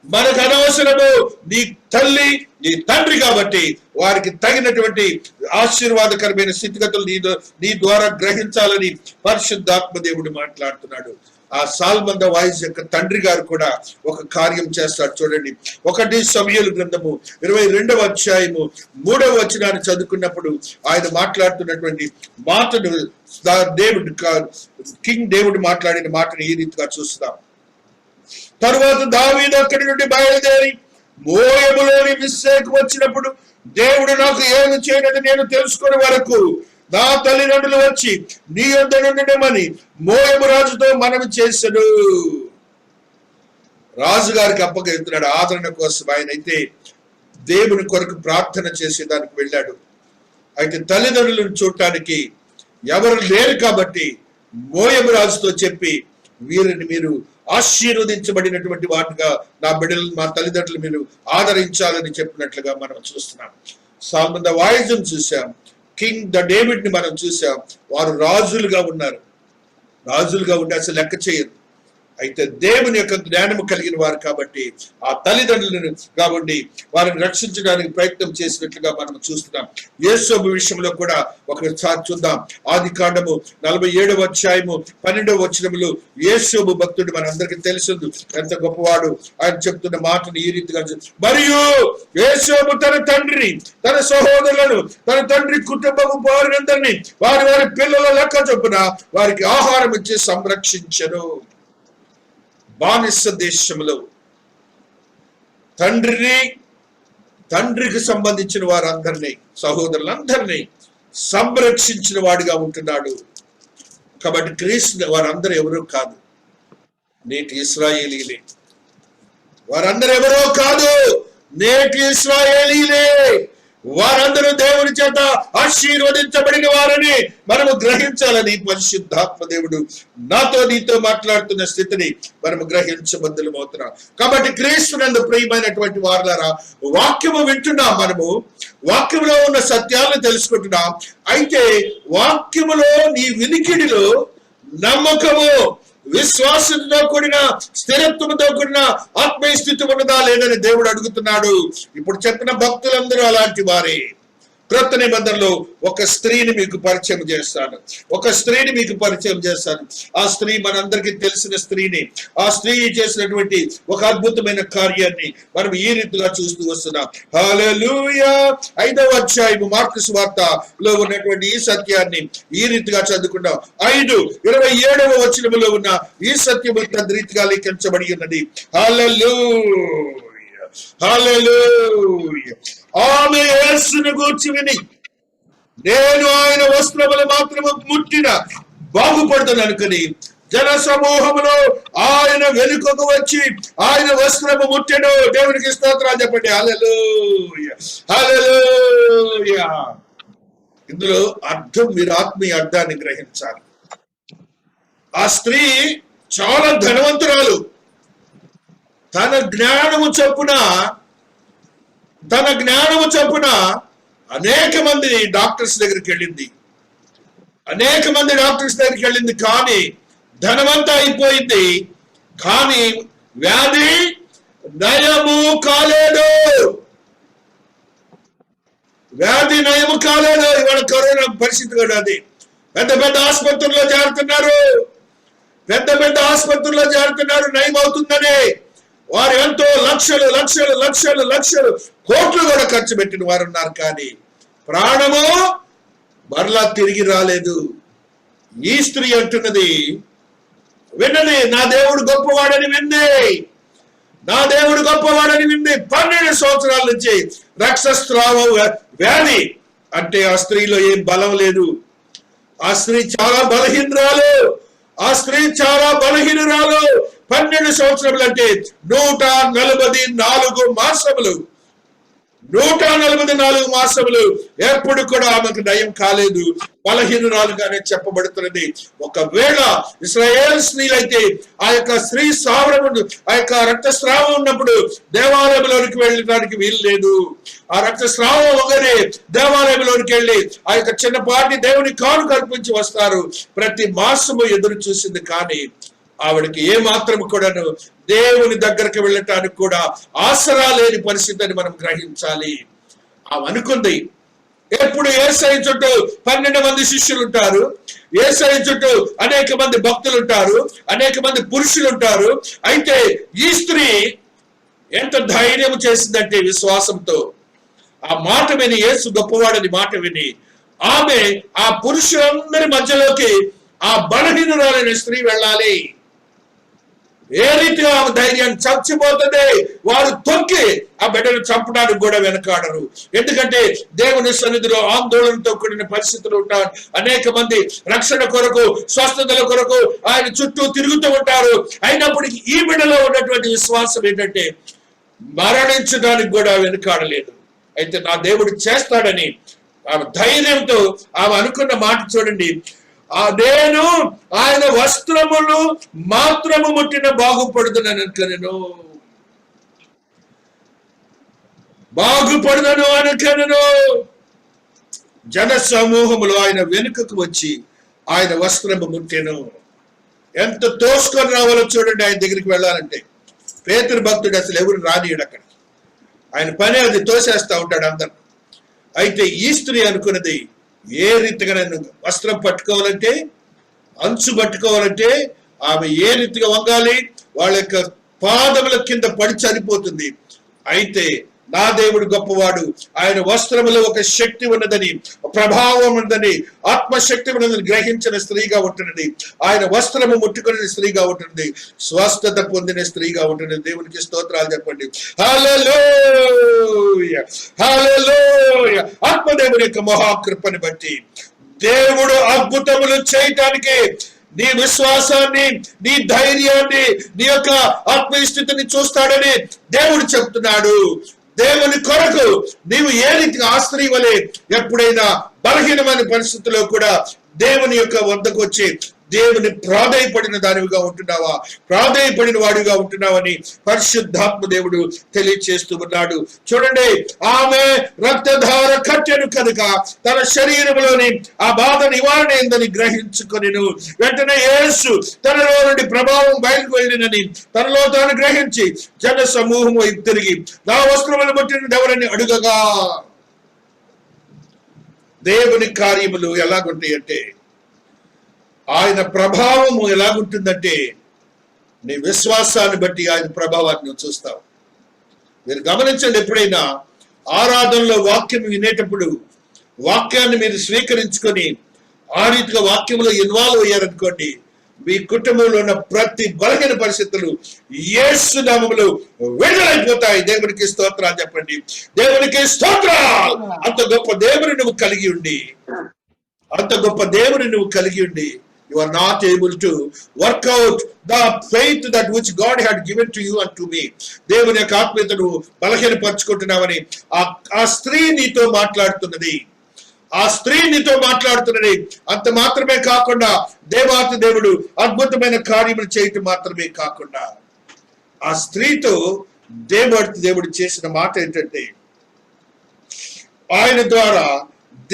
మనకు అనవసరము నీ తల్లి నీ తండ్రి కాబట్టి వారికి తగినటువంటి ఆశీర్వాదకరమైన స్థితిగతులు నీ ద్వారా గ్రహించాలని పరిశుద్ధాత్మ దేవుడు మాట్లాడుతున్నాడు. ఆ సాల్మంద వాయిస్ యొక్క తండ్రి గారు కూడా ఒక కార్యం చేస్తాడు. చూడండి, 1 సమూయేలు గ్రంథము 22వ అధ్యాయము 3వ వచనాన్ని చదువుకున్నప్పుడు ఆయన మాట్లాడుతున్నటువంటి మాటను కింగ్ డేవిడ్ మాట్లాడిన మాటను ఈ రీతిగా చూస్తాం. తరువాత దావీదు అక్కడి నుండి బయలుదేరి మోయాబులోని మిస్సేకు వచ్చినప్పుడు దేవుడు నాకు ఏమి చేయనని నేను తెలుసుకునే వరకు నా తల్లిదండ్రులు వచ్చి నీ యొద్ద నుండమని మోయాబు రాజుతో మనవి చేశాడు. రాజుగారికి అప్పగిస్తున్నాడు ఆదరణ కోసం. ఆయన అయితే దేవుని కొరకు ప్రార్థన చేసి దానికి వెళ్ళాడు. అయితే తల్లిదండ్రులను చూడటానికి ఎవరు లేరు కాబట్టి మోయాబు రాజుతో చెప్పి వీరిని మీరు ఆశీర్వదించబడినటువంటి వాటిగా నా బిడ్డలు మా తల్లిదండ్రులు మీరు ఆదరించాలని చెప్పినట్లుగా మనం చూస్తున్నాం. సాల్మన్ ద వాయిస్ చూసాం. కింగ్ ద డేవిడ్ ని మనం చూసాం. వారు రాజులుగా ఉన్నారు. రాజులుగా ఉండి అసలు లెక్క చేయరు. అయితే దేవుని యొక్క జ్ఞానము కలిగిన వారు కాబట్టి ఆ తల్లిదండ్రులను కాబట్టి వారిని రక్షించడానికి ప్రయత్నం చేసినట్లుగా మనం చూస్తున్నాం. యేసోబు విషయంలో కూడా ఒకసారి చూద్దాం. ఆదికాండము 47వ అధ్యాయము 12వ వచనములు యేసోబు భక్తుడు మనందరికీ తెలుసు ఎంత గొప్పవాడు. ఆయన చెప్తున్న మాటను ఈ రీతిగా, మరియు యేసోబు తన తండ్రి తన సహోదరులను తన తండ్రి కుటుంబము వారినందరినీ వారి వారి పిల్లల లెక్క చొప్పున వారికి ఆహారం ఇచ్చి సంరక్షించను. బానిస దేశంలో తండ్రికి సంబంధించిన వారందరినీ సహోదరులందరినీ సంరక్షించిన వాడిగా ఉంటున్నాడు. కాబట్టి క్రీస్తు వారందరూ ఎవరో కాదు, నేటి ఇశ్రాయేలీలే. వారందరూ ఎవరో కాదు, నేటి ఇశ్రాయేలీలే. వారందరూ దేవుని చేత ఆశీర్వదించబడిన వారని మనము గ్రహించాలని పరిశుద్ధాత్మ దేవుడు నాతో నీతో మాట్లాడుతున్న స్థితిని మనము గ్రహించబద్దులమవుతున్నాం. కాబట్టి క్రీస్తునందు ప్రియమైనటువంటి వారులారా, వాక్యము వింటున్నాం. మనము వాక్యములో ఉన్న సత్యాలను తెలుసుకుంటున్నాం. అయితే వాక్యములో నీ వినికిడిలో నమ్మకము, విశ్వాసంతో కూడిన స్థిరత్వంతో కూడిన ఆత్మీయ స్థితి ఉన్నదా లేదని దేవుడు అడుగుతున్నాడు. ఇప్పుడు చెప్పిన భక్తులందరూ అలాంటి వారే. క్రొత్త నిబంధనలో ఒక స్త్రీని మీకు పరిచయం చేస్తాను. ఆ స్త్రీ మనందరికీ తెలిసిన స్త్రీని, ఆ స్త్రీ చేసినటువంటి ఒక అద్భుతమైన కార్యాన్ని మనం ఈ రీతిగా చూస్తూ వస్తున్నాం. హల్లెలూయా. 5వ అధ్యాయము మార్కు సువార్తలో ఉన్నటువంటి ఈ సత్యాన్ని ఈ రీతిగా చదువుకున్నాం. 5:27 వచనములో ఉన్న ఈ సత్యము రీతిగా లిఖించబడి ఉన్నది. హల్లెలూయా, హల్లెలూయా. ఆమె యేసును గూర్చి విని, నేను ఆయన వస్త్రములు మాత్రము ముట్టిన బాగుపడుతాను అనుకుని జన సమూహములో ఆయన వెనుకకు వచ్చి ఆయన వస్త్రము ముట్టెను. దేవునికి స్తోత్రాలు చెప్పండి. హల్లెలూయా, హల్లెలూయా. ఇందులో అర్థం, మీరు ఆత్మీయ అర్థాన్ని గ్రహించాలి. ఆ స్త్రీ చాలా ధనవంతురాలు. తన జ్ఞానము చొప్పున అనేక మంది డాక్టర్స్ దగ్గరికి వెళ్ళింది. కానీ ధనవంతా అయిపోయింది. కానీ వ్యాధి నయము కాలేదు. ఇవాళ కరోనా పరిస్థితి కూడా అది. పెద్ద పెద్ద ఆసుపత్రుల్లో చేరుతున్నారు నయం అవుతుందని. వారు ఎంతో లక్షలు లక్షలు లక్షలు లక్షలు కోట్లు కూడా ఖర్చు పెట్టిన వారు ఉన్నారు. కానీ ప్రాణము మరలా తిరిగి రాలేదు. ఈ స్త్రీ అంటున్నది, విన్నది, నా దేవుడు గొప్పవాడని వింది. 12 సంవత్సరాల నుంచి రక్తస్రావ వ్యాధి. అంటే ఆ స్త్రీలో ఏం బలం లేదు. ఆ స్త్రీ చాలా బలహీనురాలు. 12 సంవత్సరములు అంటే 144 మాసములు. 144 మాసములు ఎప్పుడు కూడా ఆమెకు నయం కాలేదు. బలహీనురాలుగానే చెప్పబడుతున్నది. ఒకవేళ ఇశ్రాయేల్ స్త్రీలైతే ఆ యొక్క స్త్రీ సావరమును, ఆ యొక్క రక్తస్రావం ఉన్నప్పుడు దేవాలయంలోనికి వెళ్ళడానికి వీలు లేదు. ఆ రక్తస్రావం ఒకనే దేవాలయంలోనికి వెళ్ళి ఆ యొక్క చిన్నపాటి దేవుని కాను కల్పించి వస్తారు. ప్రతి మాసము ఎదురు చూసింది. కానీ ఆవిడకి ఏ మాత్రము కూడాను దేవుని దగ్గరికి వెళ్ళటానికి కూడా ఆసరా లేని పరిస్థితిని మనం గ్రహించాలి. ఆమె అనుకుంది, ఎప్పుడు యేసయ్య చుట్టూ 12 మంది శిష్యులు ఉంటారు, యేసయ్య చుట్టూ అనేక మంది భక్తులు ఉంటారు, అనేక మంది పురుషులు ఉంటారు. అయితే ఈ స్త్రీ ఎంత ధైర్యం చేసిందంటే విశ్వాసంతో ఆ మాట విని, యేసు గొప్పవాడని మాట విని, ఆమె ఆ పురుషులందరి మధ్యలోకి ఆ బలహీనురాలైన స్త్రీ వెళ్ళాలి. ఏ రీతిగా ఆమె ధైర్యాన్ని చచ్చిపోతుంది. వారు తొక్కి ఆ బిడ్డను చంపడానికి కూడా వెనకాడరు. ఎందుకంటే దేవుని సన్నిధిలో ఆందోళనతో కూడిన పరిస్థితులు ఉంటారు. అనేక మంది రక్షణ కొరకు, స్వస్థతల కొరకు ఆయన చుట్టూ తిరుగుతూ ఉంటారు. అయినప్పటికీ ఈ బిడ్డలో ఉన్నటువంటి విశ్వాసం ఏంటంటే మరణించడానికి కూడా వెనకాడలేదు. అయితే నా దేవుడు చేస్తాడని ఆమె ధైర్యంతో ఆమె అనుకున్న మాట చూడండి. నేను ఆయన వస్త్రములు మాత్రము ముట్టిన బాగుపడుదను అనుకనను. జన సమూహములు ఆయన వెనుకకు వచ్చి ఆయన వస్త్రము ముట్టెను. ఎంత తోసుకొని రావాలో చూడండి. ఆయన దగ్గరికి వెళ్ళాలంటే పేతురు భక్తుడు అసలు ఎవరు రానియడు అక్కడ. ఆయన పని అది తోసేస్తా ఉంటాడు అందరు. అయితే ఈ స్త్రీ అనుకున్నది, ఏ రీతిగా నన్ను వస్త్రం పట్టుకోవాలంటే, అంచు పట్టుకోవాలంటే ఆమె ఏ రీతిగా వంగాలి, వాళ్ళ యొక్క పాదముల కింద పడి చనిపోతుంది. అయితే నా దేవుడు గొప్పవాడు. ఆయన వస్త్రములో ఒక శక్తి ఉన్నదని, ప్రభావం ఉన్నదని, ఆత్మశక్తి ఉన్నదని గ్రహించిన స్త్రీగా ఉంటున్నది. ఆయన వస్త్రము ముట్టుకునే స్త్రీగా ఉంటున్నది. స్వస్థత పొందిన స్త్రీగా ఉంటున్నది. దేవునికి స్తోత్రాలు చెప్పండి. హల్లెలూయా, హల్లెలూయా. ఆత్మదేవుని యొక్క మహాకృపని బట్టి దేవుడు అద్భుతములు చేయటానికి నీ విశ్వాసాన్ని, నీ ధైర్యాన్ని, నీ యొక్క ఆత్మీయ స్థితిని చూస్తాడని దేవుడు చెప్తున్నాడు. దేవుని కొరకు నీవు ఏ రీతిగా ఆ స్త్రీ వలె ఎప్పుడైనా బలహీనమైన పరిస్థితుల్లో కూడా దేవుని యొక్క వద్దకు వచ్చి దేవుని ప్రాధేయపడిన దానివిగా ఉంటున్నావా, ప్రాధేయపడిన వాడిగా ఉంటున్నావని పరిశుద్ధాత్మ దేవుడు తెలియచేస్తూ ఉన్నాడు. చూడండి, ఆమె రక్తధార కట్టెను కనుక తన శరీరంలోని ఆ బాధ నివారణ ఏందని గ్రహించుకొనిను. వెంటనే యేసు తనలో నుండి ప్రభావం బయటకు వెళ్ళినని తనలో తాను గ్రహించి జన సమూహం వైపు తిరిగి, నా వస్త్రములు ముట్టినది ఎవరని అడుగగా, దేవుని కార్యములు ఎలాగుంటాయి అంటే, ఆయన ప్రభావము ఎలాగుంటుందంటే, నీ విశ్వాసాన్ని బట్టి ఆయన ప్రభావాన్ని నువ్వు చూస్తావు. మీరు గమనించండి, ఎప్పుడైనా ఆరాధనలో వాక్యం వినేటప్పుడు వాక్యాన్ని మీరు స్వీకరించుకొని ఆ రీతిగా వాక్యంలో ఇన్వాల్వ్ అయ్యారనుకోండి, మీ కుటుంబంలో ఉన్న ప్రతి బలహీన పరిస్థితులు యేసు నామములో విడుదలైపోతాయి. దేవునికి స్తోత్రాలు చెప్పండి. దేవునికి స్తోత్రాలు. అంత గొప్ప దేవుని నువ్వు కలిగి ఉండి, you are not able to work out the faith that which God had given to you and to me. దేవుని యొక్క ఆత్మీయతను బలహీనపరుచుకుంటున్నావని ఆ స్త్రీ నీతో మాట్లాడుతున్నది. అంత మాత్రమే కాకుండా దేవాతి దేవుడు అద్భుతమైన కార్యములు చేయటం మాత్రమే కాకుండా ఆ స్త్రీతో దేవుడు చేసిన మాట ఏంటంటే, ఆయన ద్వారా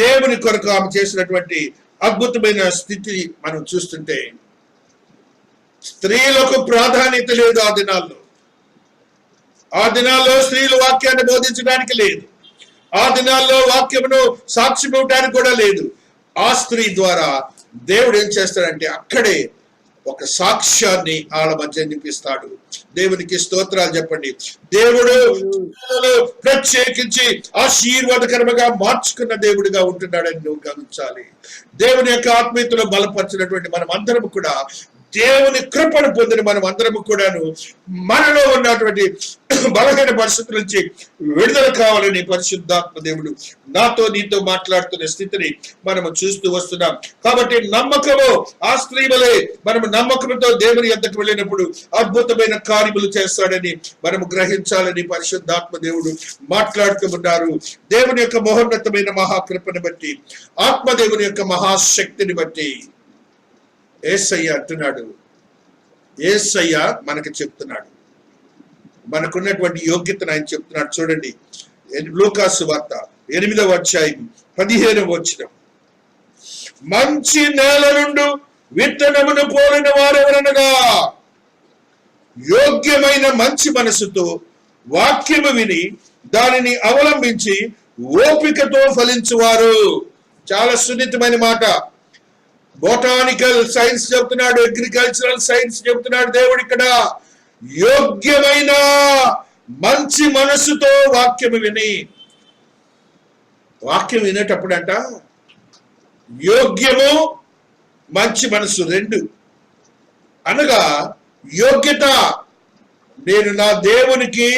దేవుని కొరకు ఆమె చేసినటువంటి అద్భుతమైన స్థితి మనం చూస్తుంటే, స్త్రీలకు ప్రాధాన్యత లేదు. ఆ దినాల్లో స్త్రీలు వాక్యాన్ని బోధించడానికి లేదు. ఆ దినాల్లో వాక్యమును సాక్ష్యం ఇవ్వడానికి కూడా లేదు. ఆ స్త్రీ ద్వారా దేవుడు ఏం చేస్తాడంటే, అక్కడే ఒక సాక్ష్యాన్ని ఆళ్ళ మధ్య నింపిస్తాడు. దేవునికి స్తోత్రాలు చెప్పండి. దేవుడు ప్రత్యేకించి ఆశీర్వాదకరముగా మార్చుకున్న దేవుడిగా ఉంటున్నాడని నువ్వు గమనించాలి. దేవుని యొక్క ఆత్మీయతలో బలపరిచినటువంటి మనం అందరము కూడా, దేవుని కృపను పొందిన మనం అందరము కూడాను మనలో ఉన్నటువంటి బలహీన పరిస్థితుల నుంచి విడుదల కావాలని పరిశుద్ధాత్మ దేవుడు నాతో నీతో మాట్లాడుతున్న స్థితిని మనము చూస్తూ వస్తున్నాం. కాబట్టి నమ్మకము ఆ స్త్రీ వలె మనము నమ్మకంతో దేవుని యొద్దకు వెళ్ళినప్పుడు అద్భుతమైన కార్యములు చేస్తాడని మనము గ్రహించాలని పరిశుద్ధాత్మ దేవుడు మాట్లాడుతూ ఉన్నారు. దేవుని యొక్క మహోన్నతమైన మహాకృపను బట్టి, ఆత్మదేవుని యొక్క మహాశక్తిని బట్టి యేసయ్య అంటున్నాడు, యేసయ్య మనకు చెప్తున్నాడు, మనకున్నటువంటి యోగ్యతను ఆయన చెప్తున్నాడు. చూడండి, లూకాసు వార్త 8వ అధ్యాయం 15వ వచనం. మంచి నేల నుండి విత్తనమును పోలిన వారెవరనగా, యోగ్యమైన మంచి మనసుతో వాక్యము విని దానిని అవలంబించి ఓపికతో ఫలించువారు. చాలా సున్నితమైన మాట. బొటానికల్ సైన్స్ చెప్తున్నాడు, అగ్రికల్చరల్ సైన్స్ చెప్తున్నాడు దేవుడు ఇక్కడ. యోగ్యమైన మంచి మనసుతో వాక్యము విని, వాక్యం వినేటప్పుడంట యోగ్యము మంచి మనసు రెండు అనగా, యోగ్యత, నేను నా దేవునికి,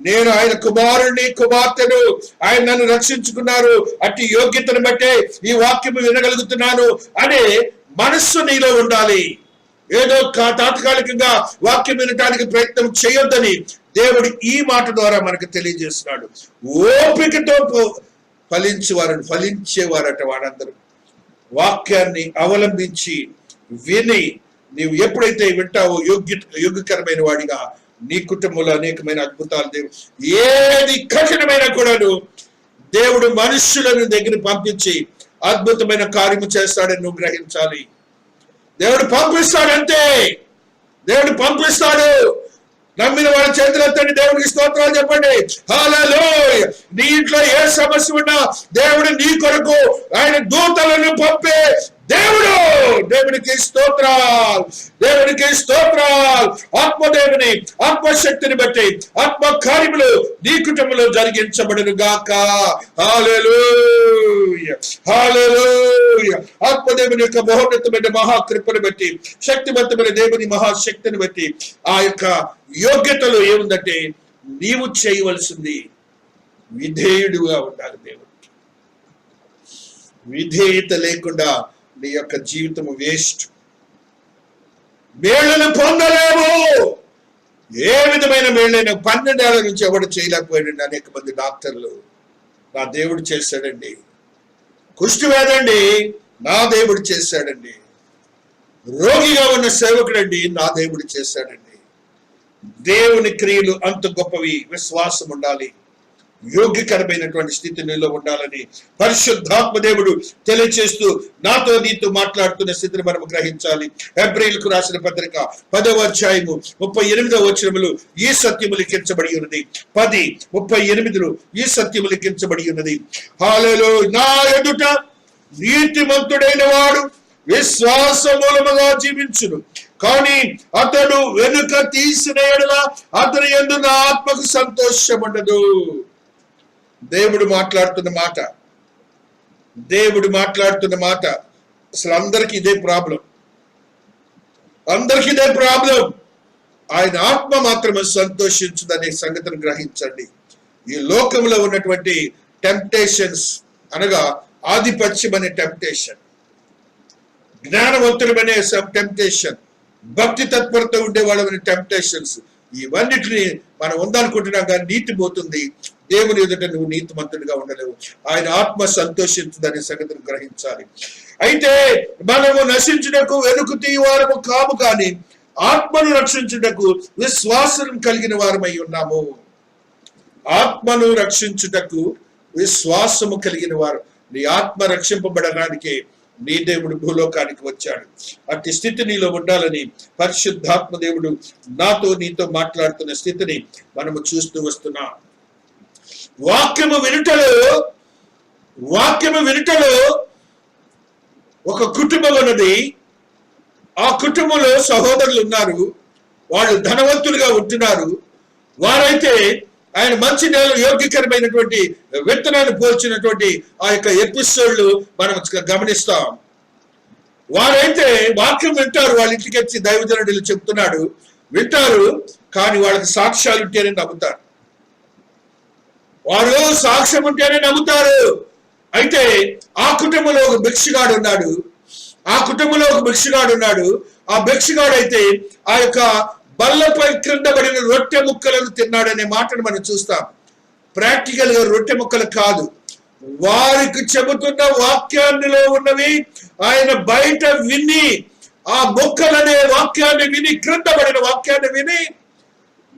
నేను ఆయన కుమారుణ్ణి కుమార్తెను, ఆయన నన్ను రక్షించుకున్నారు, అట్టి యోగ్యతను బట్టే ఈ వాక్యము వినగలుగుతున్నాను అనే మనస్సు నీలో ఉండాలి. ఏదో తాత్కాలికంగా వాక్యం వినటానికి ప్రయత్నం చేయొద్దని దేవుడు ఈ మాట ద్వారా మనకు తెలియజేస్తున్నాడు. ఓపికతో ఫలించేవారట వారందరూ. వాక్యాన్ని అవలంబించి విని నీవు ఎప్పుడైతే వింటావో యోగ్యకరమైన వాడిగా నీ కుటుంబంలో అనేకమైన అద్భుతాలు దేవుడు, ఏది కఠినమైన కూడాను దేవుడు మనుష్యులను దగ్గర పంపించి అద్భుతమైన కార్యము చేస్తాడని నువ్వు గ్రహించాలి. దేవుడు పంపిస్తాడంటే, దేవుడు పంపిస్తాడు. నమ్మిన వాళ్ళ చేతులెత్తండి, దేవుడికి స్తోత్రాలు చెప్పండి. హల్లెలూయా. నీ ఇంట్లో ఏ సమస్య ఉన్నా దేవుడు నీ కొరకు ఆయన దూతలను పంపే దేవుడు. దేవునికి స్తోత్రాలు, దేవునికి స్తోత్రాలు. ఆత్మదేవుని ఆత్మశక్తిని బట్టి ఆత్మ కార్యములు నీ కుటుంబంలో జరిగించబడును గాక. హల్లెలూయా, హల్లెలూయా. ఆత్మదేవుని యొక్క మహోన్నతమైన మహాకృపను బట్టి, శక్తివంతమైన దేవుని మహాశక్తిని బట్టి ఆ యొక్క యోగ్యతలో ఏముందంటే, నీవు చేయవలసింది విధేయుడుగా ఉండాలి. దేవుడు విధేయత లేకుండా నీ యొక్క జీవితం వేస్ట్. మేళ్లను పొందలేము. ఏ విధమైన మేళ్లైనా 12 ఏళ్ల నుంచి ఎవడు చేయలేకపోయాడండి. అనేక మంది డాక్టర్లు, నా దేవుడు చేశాడండి. కుష్ఠవ్యాధండి, నా దేవుడు చేశాడండి. రోగిగా ఉన్న సేవకుడండి, నా దేవుడు చేశాడండి. దేవుని క్రియలు అంత గొప్పవి. విశ్వాసం ఉండాలి, యోగ్యకరమైనటువంటి స్థితి నీలో ఉండాలని పరిశుద్ధాత్మ దేవుడు తెలియచేస్తూ నాతో నీతో మాట్లాడుతున్న స్థితిని మనం గ్రహించాలి. హెబ్రీయులకు రాసిన పత్రిక 10వ అధ్యాయము 38వ వచనములో ఈ సత్యము లిఖించబడి ఉన్నది. 10:38 ఈ సత్యము లిఖించబడి ఉన్నది. హల్లెలూయా. నా ఎదుట నీతిమంతుడైన వాడు విశ్వాస మూలముగా జీవించును, కానీ అతడు వెనుక తీసిన ఎడల అతని యందు నా ఆత్మకు సంతోషం ఉండదు. దేవుడు మాట్లాడుతున్న మాట, దేవుడు మాట్లాడుతున్న మాట. అసలు అందరికీ ఇదే ప్రాబ్లం, అందరికీ ఇదే ప్రాబ్లం. ఆయన ఆత్మ మాత్రమే సంతోషించుదనే సంగతిని గ్రహించండి. ఈ లోకంలో ఉన్నటువంటి టెంప్టేషన్స్ అనగా ఆధిపత్యం అనే టెంప్టేషన్, జ్ఞానవంతులమనే టెంప్టేషన్, భక్తి తత్పరత ఉండేవాళ్ళమనే టెంప్టేషన్స్, ఇవన్నిటిని మనం ఉందనుకుంటున్నాం కానీ నీతి పోతుంది. దేవుని ఎదుట నువ్వు నీతిమంతుడిగా ఉండలేవు. ఆయన ఆత్మ సంతోషించుదనే సంగతిని గ్రహించాలి. అయితే మనము నశించుటకు వెనుక తీయవారము కాము, కానీ ఆత్మను రక్షించుటకు విశ్వాసం కలిగిన వారమై ఉన్నాము. ఆత్మను రక్షించుటకు విశ్వాసము కలిగిన వారు. నీ ఆత్మ రక్షింపబడడానికి నీ దేవుడు భూలోకానికి వచ్చాడు. అట్టి స్థితి నీలో ఉండాలని పరిశుద్ధాత్మ దేవుడు నాతో నీతో మాట్లాడుతున్న స్థితిని మనము చూస్తూ వస్తున్నాం. వాక్యము వినుటలో ఒక కుటుంబం ఉన్నది. ఆ కుటుంబంలో సహోదరులు ఉన్నారు. వాళ్ళు ధనవంతులుగా ఉంటున్నారు. వారైతే ఆయన మంచి నేల యోగ్యకరమైనటువంటి విత్తనాన్ని పోల్చినటువంటి ఆ యొక్క ఎపిసోడ్లు మనం గమనిస్తాం. వారైతే వాక్యం వింటారు, వాళ్ళ ఇంటికి వచ్చి దైవజనుడు చెప్తున్నాడు వింటారు, కానీ వాళ్ళకి సాక్ష్యాలు ఉంటేనే నమ్ముతారు. వారు సాక్ష్యం ఉంటేనే నమ్ముతారు. అయితే ఆ కుటుంబంలో ఒక భిక్షగాడు ఉన్నాడు. ఆ భిక్షగాడు అయితే ఆ యొక్క బల్లపై క్రింద పడిన రొట్టె ముక్కలను తిన్నాడనే మాటను మనం చూస్తాం. ప్రాక్టికల్ గా రొట్టె ముక్కలు కాదు, వారికి చెబుతున్న వాక్యాన్నిలో ఉన్నవి ఆయన బయట విని, ఆ ముక్కలనే వాక్యాన్ని విని, క్రింద పడిన వాక్యాన్ని విని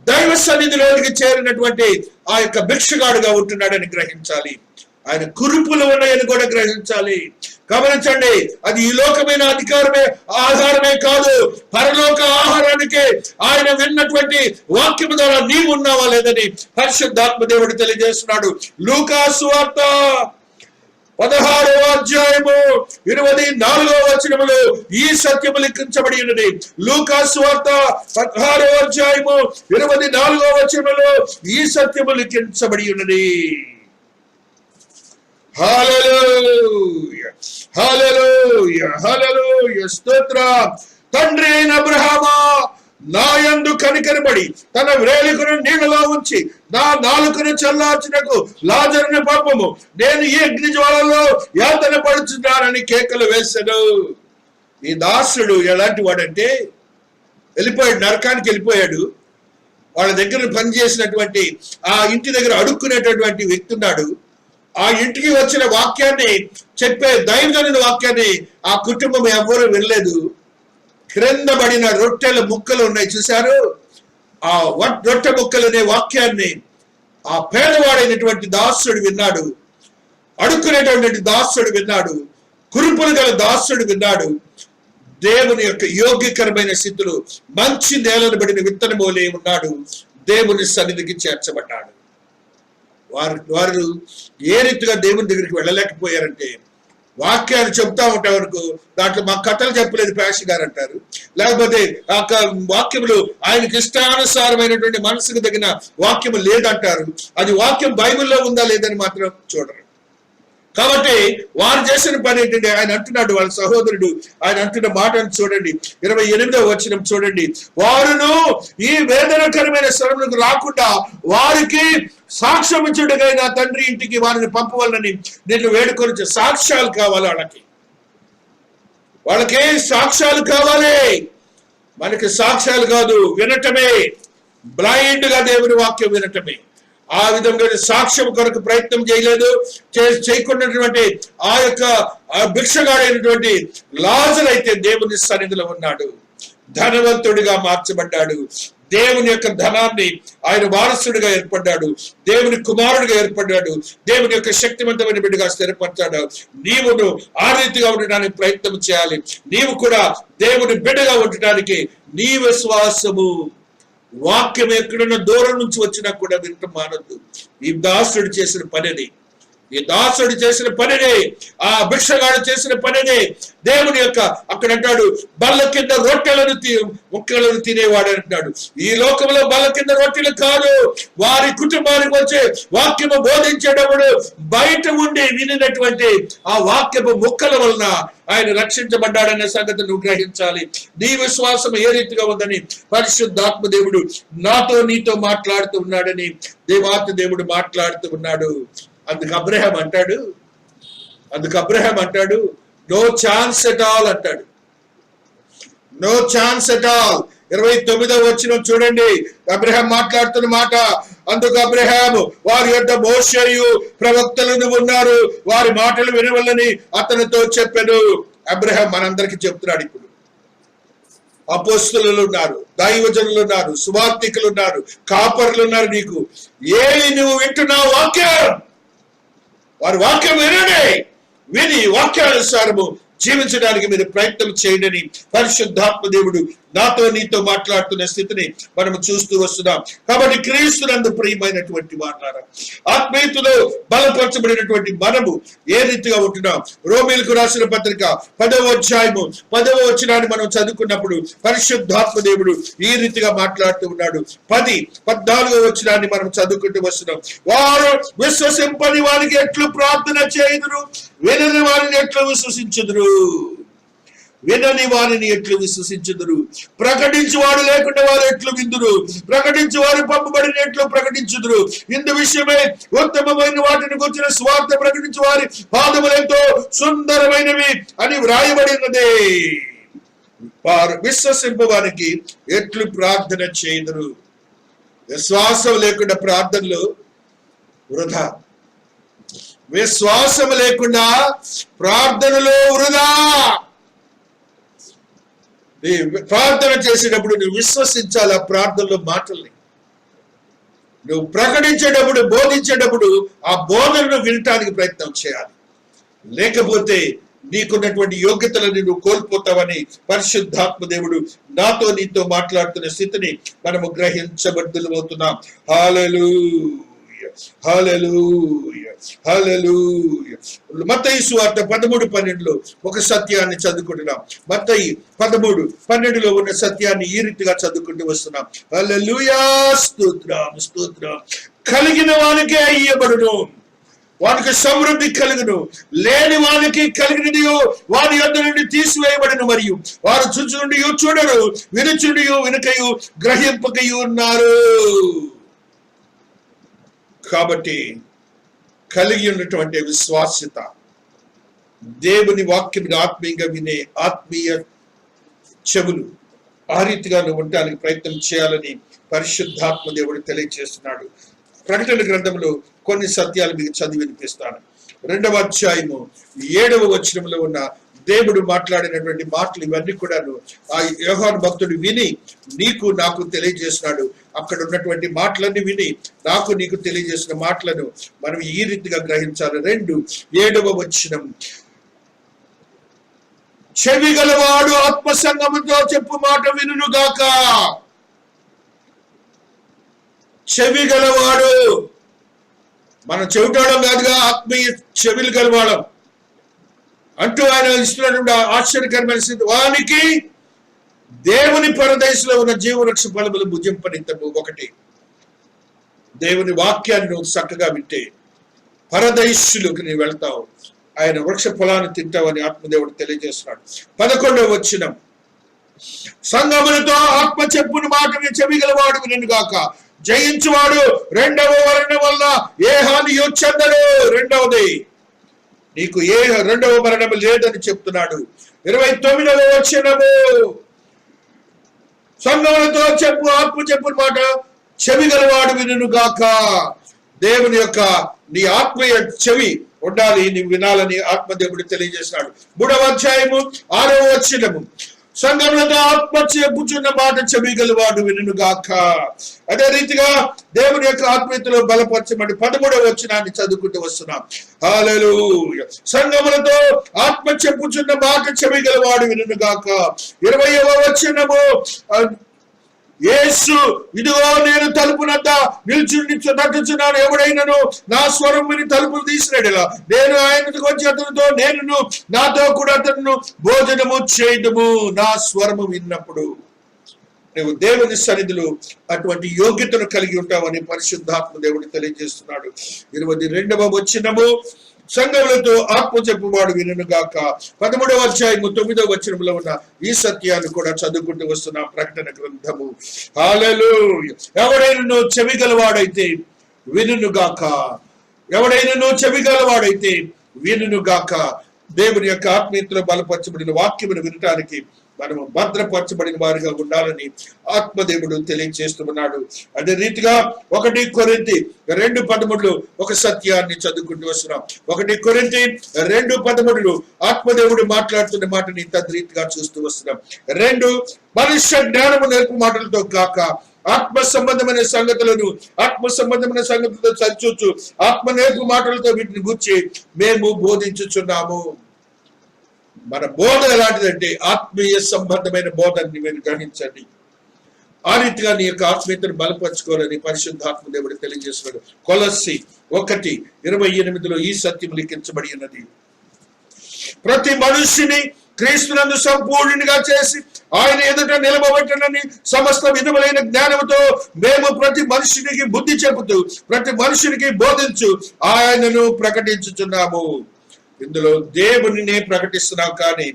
దైవ సన్నిధిలోనికి చేరినటువంటి ఆ యొక్క భిక్షగాడుగా ఉంటున్నాడని గ్రహించాలి. ఆయన కురుపులు ఉన్నాయని కూడా గ్రహించాలి. గమనించండి, అది ఈ లోకమైన ఆహారమే కాదు, పరలోక ఆహారానికి ఆయన విన్నటువంటి వాక్యము ద్వారా నీవు ఉన్నావా లేదని పరిశుద్ధాత్మ దేవుడు తెలియజేస్తున్నాడు. లూకా సువార్త 16వ అధ్యాయము 24వ వచనములో ఈ సత్యము లిఖించబడి ఉన్నది. లూకా సువార్త 16వ అధ్యాయము 24వ వచనములో ఈ సత్యము లిఖించబడి ఉన్నది. హల్లెలూయా, హల్లెలూయా, హల్లెలూయా, స్తోత్రం. తండ్రి అయిన అబ్రహామా, నా యందు కనికరపడి తన వ్రేలికను నీళ్ళలో ఉంచి నా నాలుకను చల్లార్చుటకు లాజరుని పంపుము, నేను ఈ అగ్ని జ్వాలలో యాతన పడుచున్నానని కేకలు వేశాడు. ఈ దాసుడు ఎలాంటి వాడంటే వెళ్ళిపోయాడు, నరకానికి వెళ్ళిపోయాడు. వాళ్ళ దగ్గర పనిచేసినటువంటి ఆ ఇంటి దగ్గర అడుక్కునేటటువంటి వ్యక్తి ఉన్నాడు. ఆ ఇంటికి వచ్చిన వాక్యాన్ని చెప్పే దైవజనుని వాక్యాన్ని ఆ కుటుంబం ఎవ్వరూ వినలేదు. క్రింద పడిన రొట్టెల ముక్కలు ఉన్నాయి చూశారు, ఆ రొట్టె ముక్కలు అనే వాక్యాన్ని ఆ పేదవాడైనటువంటి దాసుడు విన్నాడు, అడుక్కునేటువంటి దాసుడు విన్నాడు, కురుపులు గల దాసుడు విన్నాడు. దేవుని యొక్క యోగ్యకరమైన స్థితిలో మంచి నేలను పడిన విత్తనమోలే ఉన్నాడు. దేవుని సన్నిధికి చేర్చబడ్డాడు. వారు ఏ రీతిగా దేవుని దగ్గరికి వెళ్ళలేకపోయారంటే, వాక్యాలు చెప్తా ఉంటాం అనుకో, దాంట్లో మా కథలు చెప్పలేదు ప్యాషి గారు అంటారు, లేకపోతే ఆ వాక్యములు ఆయనకి ఇష్టానుసారమైనటువంటి మనసుకు తగిన వాక్యము లేదంటారు. అది వాక్యం బైబిల్లో ఉందా లేదని మాత్రం చూడరు. కాబట్టి వారు చేసిన పని ఏంటంటే, ఆయన అంటున్నాడు, వాళ్ళ సహోదరుడు ఆయన అంటున్న మాటను చూడండి, 28వ వచనం చూడండి. వారును ఈ వేదనకరమైన శ్రమలకు రాకుండా వారికి సాక్ష్యం ఇచ్చుటకై నా తండ్రి ఇంటికి వారిని పంపవాలని నేను వేడుకొని. సాక్ష్యాలు కావాలి వాళ్ళకి సాక్ష్యాలు కావాలి. మనకి సాక్ష్యాలు కాదు, వినటమే, బ్లైండ్ గా దేవుని వాక్యం వినటమే. ఆ విధంగా సాక్ష్యం కొరకు ప్రయత్నం చేయకున్నటువంటి ఆ యొక్క భిక్షగాడైనటువంటి లాజరు అయితే దేవుని సన్నిధిలో ఉన్నాడు, ధనవంతుడిగా మార్చబడ్డాడు. దేవుని యొక్క ధనాన్ని ఆయన వారసుడిగా ఏర్పడ్డాడు, దేవుని కుమారుడిగా ఏర్పడ్డాడు, దేవుని యొక్క శక్తివంతమైన బిడ్డగా స్థిరపడ్డాడు. నీవును ఆ రీతిగా ఉండడానికి ప్రయత్నం చేయాలి. నీవు కూడా దేవుని బిడ్డగా ఉండటానికి నీ విశ్వాసము, వాక్యం ఎక్కడున్న దూరం నుంచి వచ్చినా కూడా వింటం మానద్దు. ఈ దాసుడు చేసిన పనిని ఈ దాసుడు చేసిన పనిని, ఆ భిక్షగాడు చేసిన పనిని దేవుని యొక్క అక్కడ అంటాడు, బల్ల కింద రొట్టెలను ముక్కలను తినేవాడు అంటున్నాడు. ఈ లోకంలో బల్ల కింద రొట్టెలు కాదు, వారి కుటుంబానికి వచ్చే వాక్యము బోధించేటప్పుడు బయట ఉండి వినినటువంటి ఆ వాక్యపు ముక్కల వలన ఆయన రక్షించబడ్డాడనే సంగతి నువ్వు గ్రహించాలి. నీ విశ్వాసం ఏ రీతిగా ఉందని పరిశుద్ధాత్మ దేవుడు నాతో నీతో మాట్లాడుతూ ఉన్నాడని దేవాతి దేవుడు మాట్లాడుతూ ఉన్నాడు. అందుకు అబ్రహాం అంటాడు నో ఛాన్స్ ఎట్ ఆల్ అంటాడు. No chance at all. 29వ వచనం చూడండి, అబ్రహాం మాట్లాడుతున్న మాట. అందుకు అబ్రహాము వారి యొద్ద మోషేయు ప్రవక్తలను ఉన్నారు, వారి మాటలు వినవల్లని అతనితో చెప్పాను. అబ్రహాం మనందరికీ చెప్తున్నాడు. ఇప్పుడు అపోస్తలులు ఉన్నారు, దైవజనులు ఉన్నారు, సువార్తికులు ఉన్నారు, కాపర్లు ఉన్నారు. నీకు ఏది నువ్వు వింటున్నావు? వాక్యం. వారి వాక్యం విని వాక్యానుసారము జీవించడానికి మీరు ప్రయత్నం చేయండి. పరిశుద్ధాత్మ దేవుడు నాతో నీతో మాట్లాడుతున్న స్థితిని మనం చూస్తూ వస్తున్నాం. కాబట్టి క్రీస్తునందు ప్రియమైనటువంటి వారులారా, ఆత్మీయతలో బలపరచబడినటువంటి మనము ఏ రీతిగా ఉంటున్నాం? రోమీలకు రాసిన పత్రిక 10వ అధ్యాయము 10వ వచనాన్ని మనం చదువుకున్నప్పుడు పరిశుద్ధాత్మ దేవుడు ఈ రీతిగా మాట్లాడుతూ ఉన్నాడు. 14వ వచనాన్ని మనం చదువుకుంటూ వస్తున్నాం. వారు విశ్వసింపని వారికి ఎట్లు ప్రార్థన చేయుదురు, వినని వారిని ఎట్లు విశ్వసించుదురు, వినని వారిని ఎట్లు విశ్వసించుదురు, ప్రకటించువాడు లేకుండా వారు ఎట్లు విందురు, ప్రకటించు వారు పంపబడిన ఎట్లు ప్రకటించుదురు. ఇందు విషయమై ఉత్తమమైన వాటిని గురించిన స్వార్థ ప్రకటించు వారి పాదములతో సుందరమైనవి అని వ్రాయబడినదే. వారు విశ్వసింపు వారికి ఎట్లు ప్రార్థన చేయుదురు. విశ్వాసం లేకుండా ప్రార్థనలు వృధా. విశ్వాసం లేకుండా ప్రార్థనలో వృధా. ప్రార్థన చేసేటప్పుడు నువ్వు విశ్వసించాలి. ఆ ప్రార్థనలో మాటల్ని నువ్వు ప్రకటించేటప్పుడు, బోధించేటప్పుడు ఆ బోధనను వినటానికి ప్రయత్నం చేయాలి. లేకపోతే నీకున్నటువంటి యోగ్యతలను నువ్వు కోల్పోతావని పరిశుద్ధాత్మ దేవుడు నాతో నీతో మాట్లాడుతున్న స్థితిని మనము గ్రహించబద్దులమవుతున్నాం. హల్లెలూయా, హల్లెలూయా, హల్లెలూయా. మత్తయి సువార్త 13:12 ఒక సత్యాన్ని చదువుకుంటున్నాం. మత్తయి 13:12 ఉన్న సత్యాన్ని ఈ రీతిగా చదువుకుంటూ వస్తున్నాం. హల్లెలూయా, స్తోత్రం, స్తోత్రం. కలిగిన వానికే ఇయ్యబడును, వానికి సమృద్ధి కలుగును, లేని వానికి కలిగినది వాని యొద్ద నుండి తీసివేయబడును. మరియు వారు చూచుండి చూడరు, వినుచుండి వినకయు గ్రహింపకయు ఉన్నారు. కాబట్టి కలిగి ఉన్నటువంటి విశ్వాస్యత, దేవుని వాక్యం ఆత్మీయంగా వినే ఆత్మీయ చెవులు, ఆ రీతిగా నువ్వు ఉండడానికి ప్రయత్నం చేయాలని పరిశుద్ధాత్మ దేవుడు తెలియజేస్తున్నాడు. ప్రకటన గ్రంథంలో కొన్ని సత్యాలు మీకు చదివి వినిపిస్తాను. 2వ అధ్యాయము 7వ వచనంలో ఉన్న దేవుడు మాట్లాడినటువంటి మాటలు ఇవన్నీ కూడాను ఆ యోహాను భక్తుడు విని నీకు నాకు తెలియజేస్తున్నాడు. అక్కడ ఉన్నటువంటి మాటలన్నీ విని నాకు నీకు తెలియజేసిన మాటలను మనం ఈ రీతిగా గ్రహించాలి. 2:7 వచనం, చెవి గలవాడు ఆత్మసంగముతో చెప్పు మాట వినుగాక. చెవి గలవాడు, మనం చెవిటోడం కాదుగా, ఆత్మీయ చెవిలు గలవాడం అంటూ ఆయన ఇస్తున్నటువంటి ఆశ్చర్యకరమైన స్థితి. వానికి దేవుని పరదేశంలో ఉన్న జీవవృక్ష ఫలములు భుజింపనిత్తము. 1, దేవుని వాక్యాన్ని నువ్వు చక్కగా వింటే పరదేశులకు నీవు వెళ్తావు, ఆయన వృక్ష ఫలాన్ని తింటావని ఆత్మదేవుడు తెలియజేస్తున్నాడు. 11వ వచనం, సంగములతో ఆత్మ చెప్పుని మాటని చెవిగలవాడు వినుగాక. జయించువాడు 2వ మరణం వల్ల ఏ హానియు చెందడు. 2వది, నీకు ఏ 2వ మరణం లేదని చెప్తున్నాడు. 29వ వచనము, సంగములతో చెప్పు ఆత్మ చెప్పుని మాట చెవిగలవాడు వినుగాక. దేవుని యొక్క నీ ఆత్మీయ చెవి ఉండాలి, నీవు వినాలని ఆత్మదేవుడు తెలియజేస్తున్నాడు. 3వ అధ్యాయము 6వ వచనము, సంగములతో ఆత్మ చెప్పుచున్న మాట చెవిగలవాడు వినుగాక. అదే రీతిగా దేవుని యొక్క ఆత్మీయతలో బలపరచమని 13వ వచనాన్ని చదువుకుంటూ వస్తున్నాం. హల్లెలూయా. సంగములతో ఆత్మ చెప్పుచున్న మాట చెవిగలవాడు వినుగాక. 20వ వచనము, యేసు ఇదిగో నేను తలుపు నద్ద నిల్చుని తట్టుచున్నాను, ఎవడైనను నా స్వరం విని తలుపులు తీసినట్లా నేను ఆయనకు వచ్చి అతనితో నేను నాతో కూడా అతను భోజనము చేయడము. నా స్వరము విన్నప్పుడు నువ్వు దేవుని సన్నిధిలో అటువంటి యోగ్యతను కలిగి ఉంటావని పరిశుద్ధాత్మ దేవుడు తెలియజేస్తున్నాడు. 22వ వచనము, సంఘములతో ఆత్మ చెప్పువాడు వినును గాక. 13వ అధ్యాయము 9వ వచనంలో ఉన్న ఈ సత్యాన్ని కూడా చదువుకుంటూ వస్తున్న ప్రకటన గ్రంథము. హల్లెలూయా. ఎవడైనా చెవిగలవాడైతే వినును గాక, ఎవడైనా చెవిగలవాడైతే వినును గాక. దేవుని యొక్క ఆత్మీయతలో బలపరచబడిన వాక్యమును వినటానికి మనము భద్రపరచబడిన వారిగా ఉండాలని ఆత్మదేవుడు తెలియజేస్తున్నాడు. అదే రీతిగా 1 కొరింథీ 2:13 ఒక సత్యాన్ని చదువుకుంటూ వస్తున్నాం. 1 కొరింథీ 2:13 ఆత్మదేవుడు మాట్లాడుతున్న మాటని తద్రీతిగా చూస్తూ వస్తున్నాం. 2 మనుష్య జ్ఞానము నేర్పు మాటలతో కాక ఆత్మ సంబంధమైన సంగతులతో చర్చించు ఆత్మ నేర్పు మాటలతో వీటిని గురించి మేము బోధించుచున్నాము. మన బోధ ఎలాంటిదంటే ఆత్మీయ సంబంధమైన బోధని మీరు గ్రహించండి. ఆ రీతిగా నీ యొక్క ఆత్మీయతను బలపరచుకోవాలని పరిశుద్ధాత్మ దేవుడు తెలియజేస్తున్నాడు. కొలస్సీ 1:28 ఈ సత్యం లిఖించబడి ఉన్నది. ప్రతి మనుష్యుని క్రీస్తునందు సంపూర్ణునిగా చేసి ఆయన ఎదుట నిలబెట్టనని సమస్త విధములైన జ్ఞానముతో మేము ప్రతి మనుషునికి బుద్ధి చెబుతూ ప్రతి మనుషునికి బోధించు ఆయనను ప్రకటించుచున్నాము. ఇందులో దేవునినే ప్రకటిస్తున్నాం, కానీ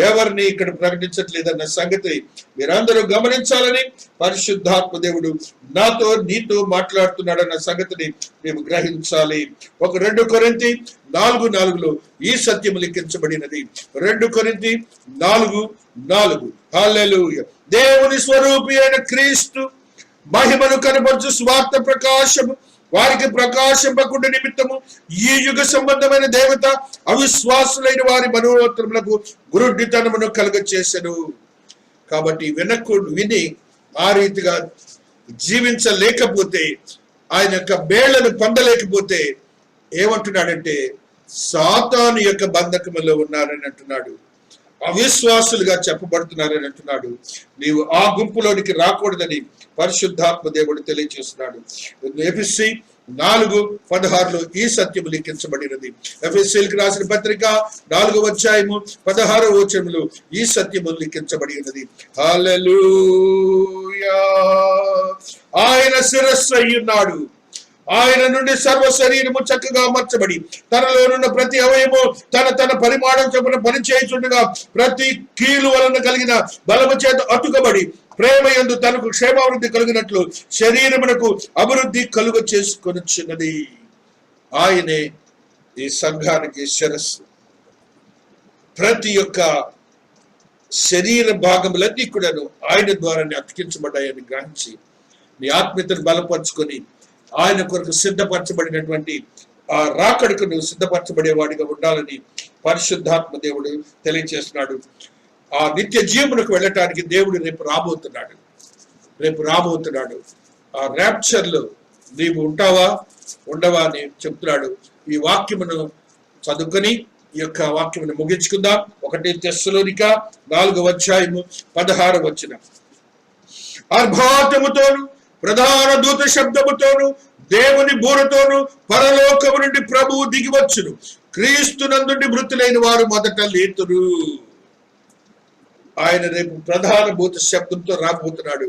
ఎవరిని ఇక్కడ ప్రకటించట్లేదన్న సంగతి మీరందరూ గమనించాలని పరిశుద్ధాత్మ దేవుడు నాతో నీతో మాట్లాడుతున్నాడన్న సంగతిని మేము గ్రహించాలి. 2 కొరింథీ 4:4 ఈ సత్యము లిఖించబడినది. 2 కొరింథీ 4:4 హల్లెలూయా. దేవుని స్వరూపి అయిన క్రీస్తు మహిమను కనపరచు స్వార్థ ప్రకాశము వారికి ప్రకాశింపకుండా నిమిత్తము ఈ యుగ సంబంధమైన దేవత అవిశ్వాసులైన వారి మనోత్తరములకు గురుడితనమును కలుగచేసెను. కాబట్టి విని ఆ రీతిగా జీవించలేకపోతే, ఆయన యొక్క బేళ్లను పొందలేకపోతే ఏమంటున్నాడంటే సాతాను యొక్క బంధకములో ఉన్నారని అంటున్నాడు. అవిశ్వాసులుగా చెప్పబడుతున్నారని అంటున్నాడు. నీవు ఆ గుంపులోనికి రాకూడదని పరిశుద్ధాత్మ దేవుడు తెలియజేస్తున్నాడు. ఎఫెసీ 4:16 ఈ సత్యము లిఖించబడినది. ఎఫెసీలకు రాసిన పత్రిక 4వ అధ్యాయము 16వ వచనములో ఈ సత్యము లిఖించబడి ఉన్నది. హల్లెలూయా. ఆయన శిరస్సు అయ్యున్నాడు, ఆయన నుండి సర్వ శరీరము చక్కగా అమర్చబడి తనలోనున్న ప్రతి అవయము తన పరిమాణం చొప్పున పనిచేయుచుండగా ప్రతి కీలు వలన కలిగిన బలము చేత అతుకబడి ప్రేమ యందు తనకు క్షేమాభివృద్ధి కలిగినట్లు శరీరమునకు అభివృద్ధి కలుగ చేసుకొనుచున్నది. ఆయనే ఈ సంఘానికి శిరస్సు. ప్రతి ఒక్క శరీర భాగములన్నీ కూడాను ఆయన ద్వారానే అతికించబడ్డాయని గ్రహించి నీ ఆత్మీయతను బలపరుచుకొని ఆయన కొరకు సిద్ధపరచబడినటువంటి ఆ రాకడకు నువ్వు సిద్ధపరచబడేవాడిగా ఉండాలని పరిశుద్ధాత్మ దేవుడు తెలియజేస్తున్నాడు. ఆ నిత్య జీవమునకు వెళ్ళటానికి దేవుడు రేపు రాబోతున్నాడు. ఆ ర్యాప్చర్ లో నీవు ఉంటావా ఉండవా అని చెప్తున్నాడు. ఈ వాక్యమును చదువుకొని ఈ యొక్క వాక్యమును ముగించుకుందాం. 1 తెస్సలోనిక 4వ అధ్యాయము 16వ వచనం. ఆర్భాటముతోను ప్రధాన దూత శబ్దముతోను దేవుని బూరతోను పరలోకము నుండి ప్రభువు దిగివచ్చును. క్రీస్తునందుండి మృతులైన వారు మొదట లేతురు. ఆయన రేపు ప్రధాన భూత శబ్దంతో రాబోతున్నాడు.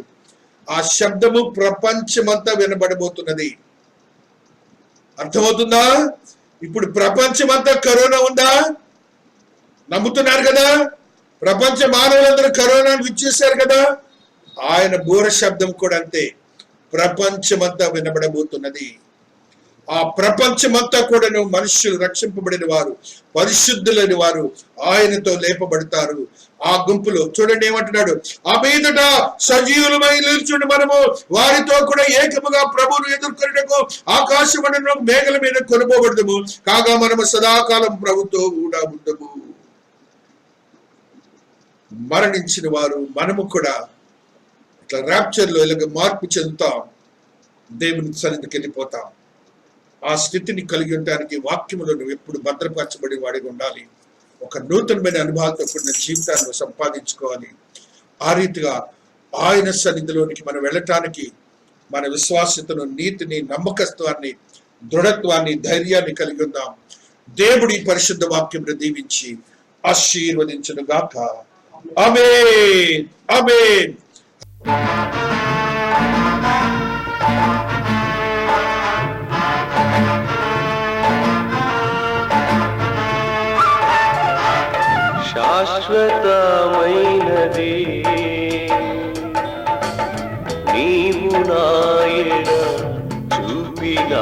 ఆ శబ్దము ప్రపంచమంతా వినబడబోతున్నది. అర్థమవుతుందా? ఇప్పుడు ప్రపంచమంతా కరోనా ఉందా? నమ్ముతున్నారు కదా? ప్రపంచ మానవులందరూ కరోనాను విచ్చేశారు కదా? ఆయన బూర శబ్దం కూడా అంతే, ప్రపంచమంతా వినబడబోతున్నది. ఆ ప్రపంచమంతా కూడా మనుష్యులు రక్షింపబడిన వారు, పరిశుద్ధులైన వారు ఆయనతో లేపబడతారు. ఆ గుంపులో చూడండి ఏమంటున్నాడు, ఆ మీదట సజీవులమై నిల్చుండి మనము వారితో కూడా ఏకముగా ప్రభువును ఎదుర్కొనుటకు ఆకాశమండలంలో మేఘల మీద కొనుకోబడదము, కాగా మనము సదాకాలం ప్రభుతో కూడా ఉండము. మరణించిన వారు మనము కూడా ఇట్లా ర్యాప్చర్ లో ఇలాగ మార్పు చెందుతాం, దేవుని సన్నిధికి వెళ్ళిపోతాం. ఆ స్థితిని కలిగి ఉండడానికి వాక్యములో నువ్వు ఎప్పుడు భద్రపరచబడి వాడిగా ఉండాలి. ఒక నూతనమైన అనుభవాలతో కూడిన జీవితాన్ని సంపాదించుకోవాలి. ఆ రీతిగా ఆయన సన్నిధిలోనికి మనం వెళ్ళటానికి మన విశ్వాసతను, నీతిని, నమ్మకత్వాన్ని, దృఢత్వాన్ని, ధైర్యాన్ని కలిగి ఉందాం. దేవుడి పరిశుద్ధ వాక్యం దీవించి ఆశీర్వదించును గాక. ఆమేన్, ఆమేన్. శాశ్వతమైనది నీవు నాయన చూపిన